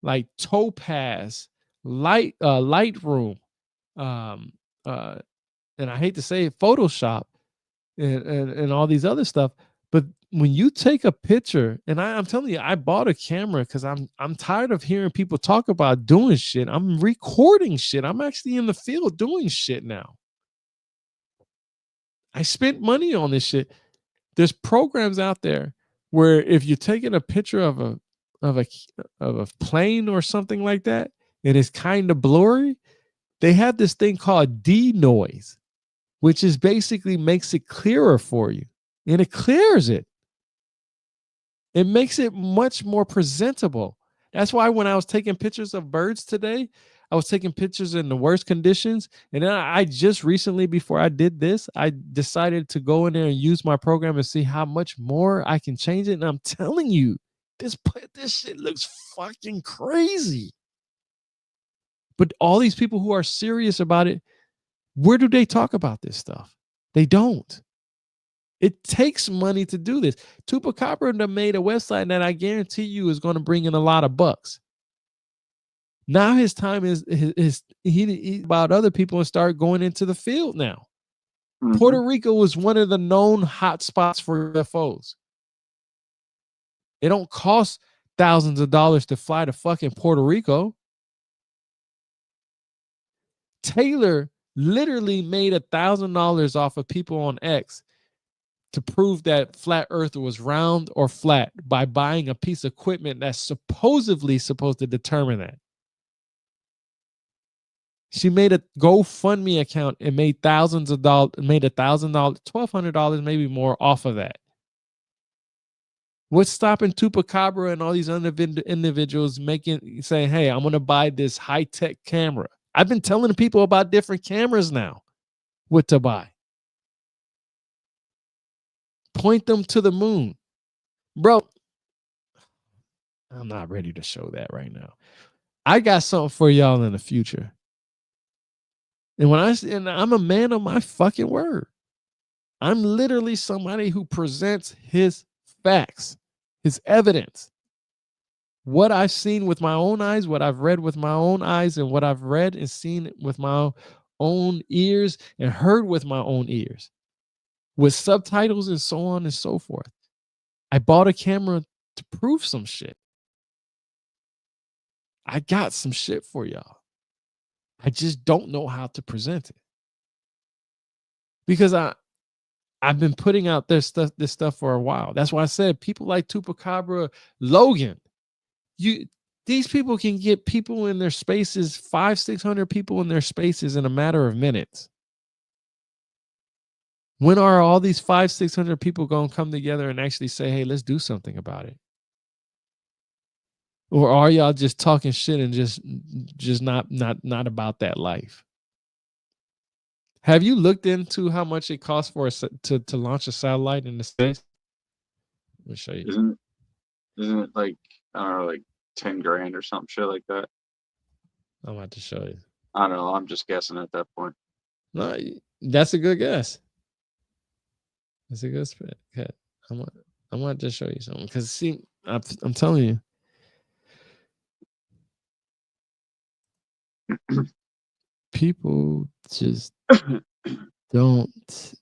like Topaz, Lightroom, and I hate to say it, Photoshop, and all these other stuff. But when you take a picture, and I'm telling you, I bought a camera because I'm tired of hearing people talk about doing shit. I'm recording shit. I'm actually in the field doing shit now. I spent money on this shit. There's programs out there where if you're taking a picture of a plane or something like that, and it's kind of blurry, they have this thing called denoise, which is basically makes it clearer for you, and it clears it. It makes it much more presentable. That's why when I was taking pictures of birds today, I was taking pictures in the worst conditions. And then I just recently, before I did this, I decided to go in there and use my program and see how much more I can change it. And I'm telling you, this shit looks fucking crazy. But all these people who are serious about it, where do they talk about this stuff? They don't. It takes money to do this. Chupacabra made a website that I guarantee you is going to bring in a lot of bucks. Now his time is he about other people and start going into the field now. Puerto Rico was one of the known hot spots for UFOs. It don't cost thousands of dollars to fly to fucking Puerto Rico. Taylor literally made $1,000 off of people on X to prove that flat earth was round or flat by buying a piece of equipment that's supposedly supposed to determine that. She made a GoFundMe account and made thousands of dollars, made $1,000, $1,200, maybe more off of that. What's stopping Chupacabra and all these other individuals saying, hey, I'm going to buy this high-tech camera? I've been telling people about different cameras now, what to buy. Point them to the moon. Bro, I'm not ready to show that right now. I got something for y'all in the future. And I'm a man of my fucking word. I'm literally somebody who presents his facts, his evidence. What I've seen with my own eyes, what I've read with my own eyes, and what I've read and seen with my own ears and heard with my own ears, with subtitles and so on and so forth. I bought a camera to prove some shit. I got some shit for y'all. I just don't know how to present it. Because I've been putting out this stuff for a while. That's why I said people like Chupacabra, Logan, these people can get people in their spaces, 500-600 people in their spaces in a matter of minutes. When are all these 500-600 people going to come together and actually say, hey, let's do something about it? Or are y'all just talking shit and just not about that life? Have you looked into how much it costs for to launch a satellite into space? Let me show you. Isn't it like, I don't know, like 10 grand or some shit like that? I'm about to show you. I don't know. I'm just guessing at that point. No, that's a good guess. That's a good spit. Okay. I'm gonna just show you something because see, I'm telling you, people just don't.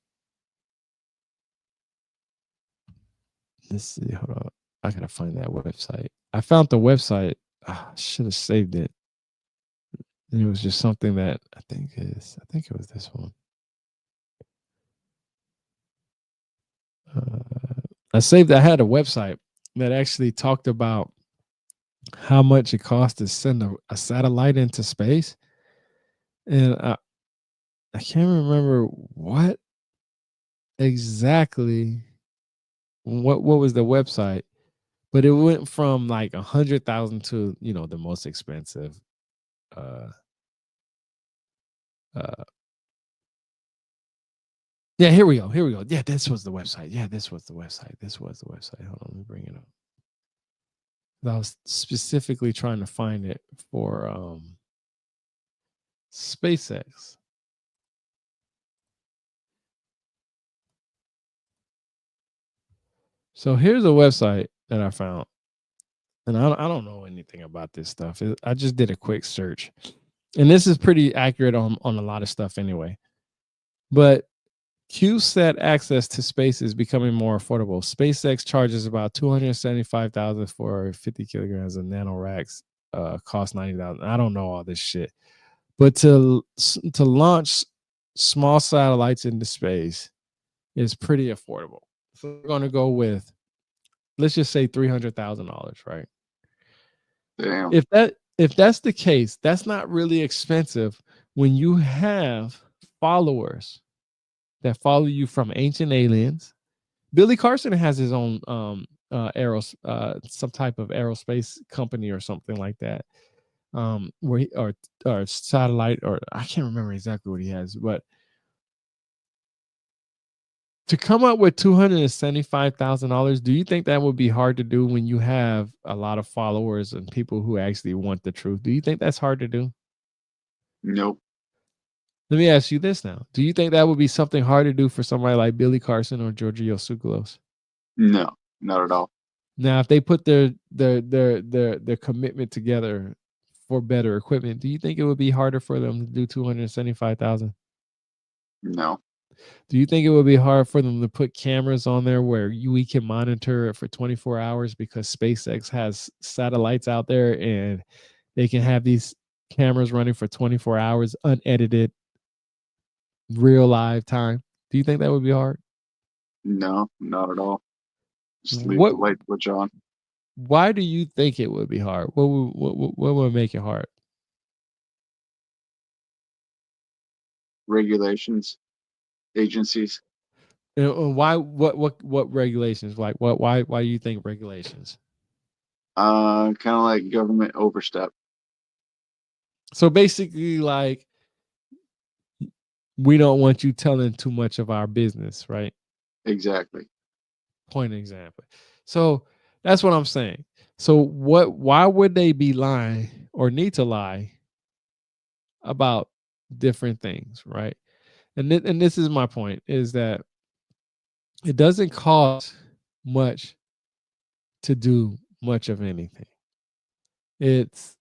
Let's see. Hold on. I gotta find that website. I found the website. I should have saved it. And it was just something that I think it was this one. I had a website that actually talked about how much it costs to send a satellite into space. And I can't remember what exactly what was the website, but it went from like 100,000 to the most expensive. Uh, uh, yeah, here we go. Here we go. Yeah, this was the website. Yeah, this was the website. This was the website. Hold on, let me bring it up. I was specifically trying to find it for SpaceX. So here's a website that I found, and I don't know anything about this stuff. I just did a quick search, and this is pretty accurate on a lot of stuff anyway. But CubeSat access to space is becoming more affordable. SpaceX charges about $275,000 for 50 kilograms of nano racks. Cost $90,000. I don't know all this shit, but to launch small satellites into space is pretty affordable. So we're going to go with, let's just say $300,000, right? Damn. If that's the case, that's not really expensive when you have followers that follow you from ancient aliens. Billy Carson has his own some type of aerospace company or something like that. Where he, or satellite, or I can't remember exactly what he has, but to come up with $275,000, do you think that would be hard to do when you have a lot of followers and people who actually want the truth? Do you think that's hard to do? Nope. Let me ask you this now. Do you think that would be something hard to do for somebody like Billy Carson or Giorgio Tsoukalos? No, not at all. Now, if they put their commitment together for better equipment, do you think it would be harder for them to do 275,000? No. Do you think it would be hard for them to put cameras on there where we can monitor it for 24 hours because SpaceX has satellites out there and they can have these cameras running for 24 hours unedited, real live time? Do you think that would be hard? No, not at all. Just leave What? the light switch on. Why do you think it would be hard? What would make it hard? Regulations, agencies. Why? What regulations? Like what? Why do you think regulations? Kind of like government overstep. So basically, like, we don't want you telling too much of our business, right? Exactly. Point example. So that's what I'm saying. So why would they be lying or need to lie about different things, right? And this is my point, is that it doesn't cost much to do much of anything. It's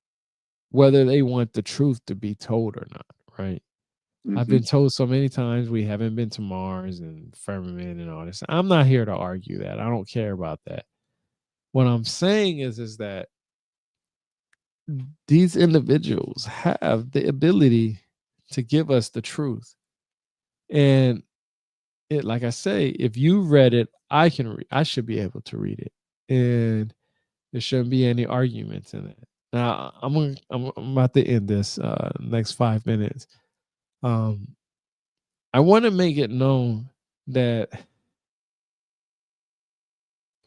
whether they want the truth to be told or not, right? I've been told so many times we haven't been to Mars and firmament and all this. I'm not here to argue that. I don't care about that. What I'm saying is that these individuals have the ability to give us the truth. And it, like I say, if you read it, I should be able to read it. And there shouldn't be any arguments in it. Now I'm about to end this next 5 minutes. I want to make it known that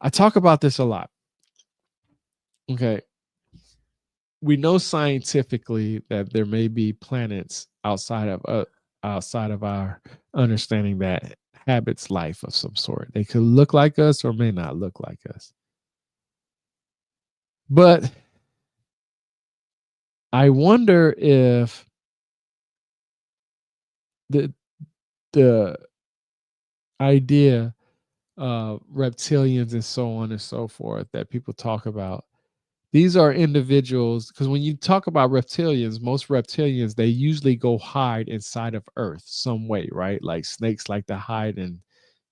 I talk about this a lot. Okay. we know scientifically that there may be planets outside of our understanding that habits life of some sort. They could look like us or may not look like us. But I wonder if the the idea of reptilians and so on and so forth that people talk about, these are individuals, because when you talk about reptilians, most reptilians, they usually go hide inside of earth some way, right? Like snakes like to hide and,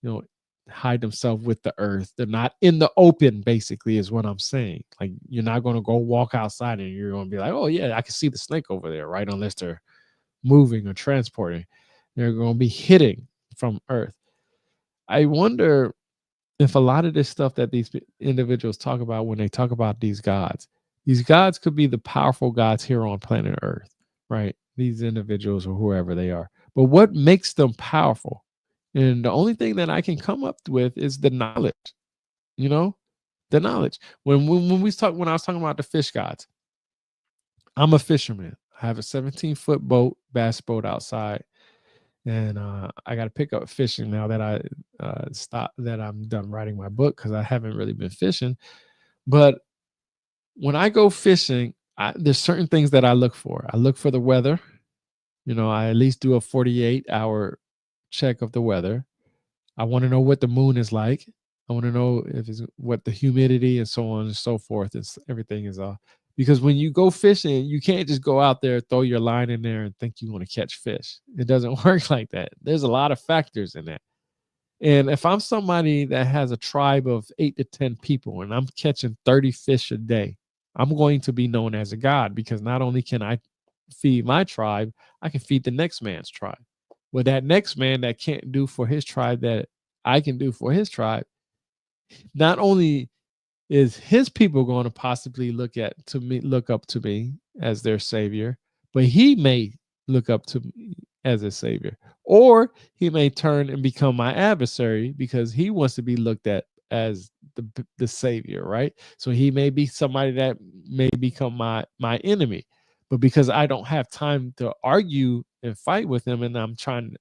you know, hide themselves with the earth. They're not in the open, basically, is what I'm saying. Like, you're not going to go walk outside and you're going to be like, oh yeah, I can see the snake over there, right? Unless they're moving or transporting, they're going to be hitting from earth. I wonder if a lot of this stuff that these individuals talk about when they talk about these gods could be the powerful gods here on planet Earth, right? These individuals or whoever they are. But what makes them powerful? And the only thing that I can come up with is the knowledge, you know, the knowledge. When I was talking about the fish gods, I'm a fisherman. I have a 17-foot boat, bass boat outside, and I got to pick up fishing now that I that I'm done writing my book, because I haven't really been fishing. But when I go fishing, there's certain things that I look for. I look for the weather. You know, I at least do a 48-hour check of the weather. I want to know what the moon is like. I want to know if it's what the humidity and so on and so forth. Everything is because when you go fishing, you can't just go out there, throw your line in there, and think you want to catch fish. It doesn't work like that. There's a lot of factors in that. And if I'm somebody that has a tribe of 8 to 10 people and I'm catching 30 fish a day, I'm going to be known as a god, because not only can I feed my tribe, I can feed the next man's tribe. Well, that next man that can't do for his tribe that I can do for his tribe, not only is his people going to possibly look up to me as their savior, but he may look up to me as a savior, or he may turn and become my adversary because he wants to be looked at as the savior, right? So he may be somebody that may become my enemy, but because I don't have time to argue and fight with him, and I'm trying to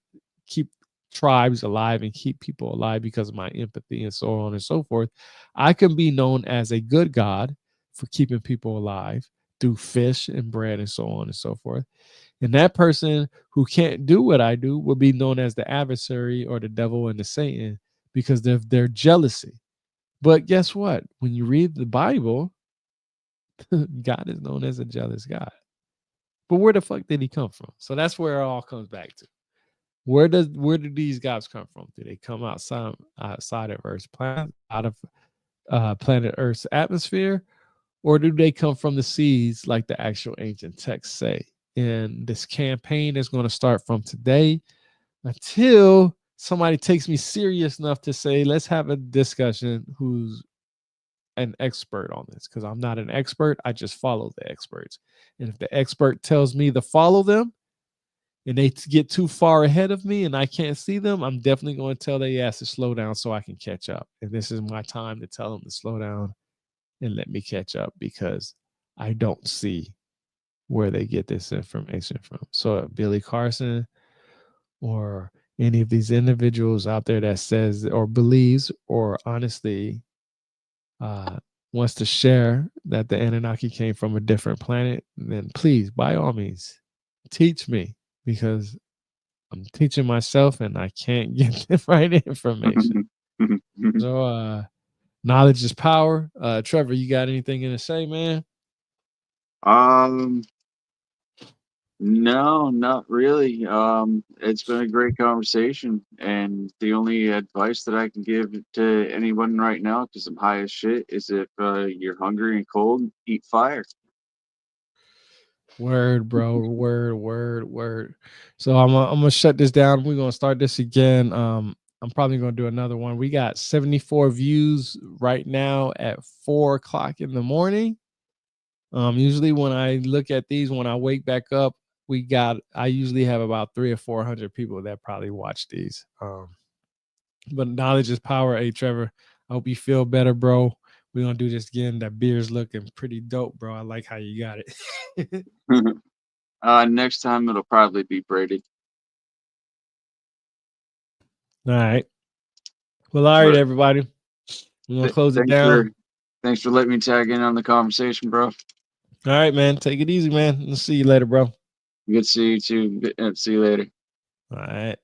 keep tribes alive and keep people alive because of my empathy and so on and so forth, I can be known as a good god for keeping people alive through fish and bread and so on and so forth. And that person who can't do what I do will be known as the adversary or the devil and the Satan because of their jealousy. But guess what? When you read the Bible, God is known as a jealous God. But where the fuck did he come from? So that's where it all comes back to. Where do these gods come from? Do they come outside of Earth's planet, out of planet Earth's atmosphere, or do they come from the seas like the actual ancient texts say? And this campaign is going to start from today until somebody takes me serious enough to say, let's have a discussion who's an expert on this, because I'm not an expert. I just follow the experts. And if the expert tells me to follow them and they get too far ahead of me and I can't see them, I'm definitely going to tell their ass to slow down so I can catch up. And this is my time to tell them to slow down and let me catch up, because I don't see where they get this information from. So Billy Carson or any of these individuals out there that says or believes or honestly wants to share that the Anunnaki came from a different planet, then please, by all means, teach me, because I'm teaching myself and I can't get the right information. So knowledge is power. Trevor, you got anything to say, man? No, not really. It's been a great conversation, and the only advice that I can give to anyone right now, because I'm high as shit, is if you're hungry and cold, eat fire. Word, bro. Word. So I'm gonna shut this down. We're gonna start this again. I'm probably gonna do another one. We got 74 views right now at 4 o'clock in the morning. Usually when I look at these, when I wake back up, I usually have about 300 or 400 people that probably watch these. But knowledge is power. Hey, Trevor, I hope you feel better, bro. We're gonna do this again. That beard's looking pretty dope, bro. I like how you got it. Next time it'll probably be braided. All right. Well, all right, But everybody. We're gonna close it thanks down. for letting me tag in on the conversation, bro. All right, man. Take it easy, man. We'll see you later, bro. Good to see you too. See you later. All right.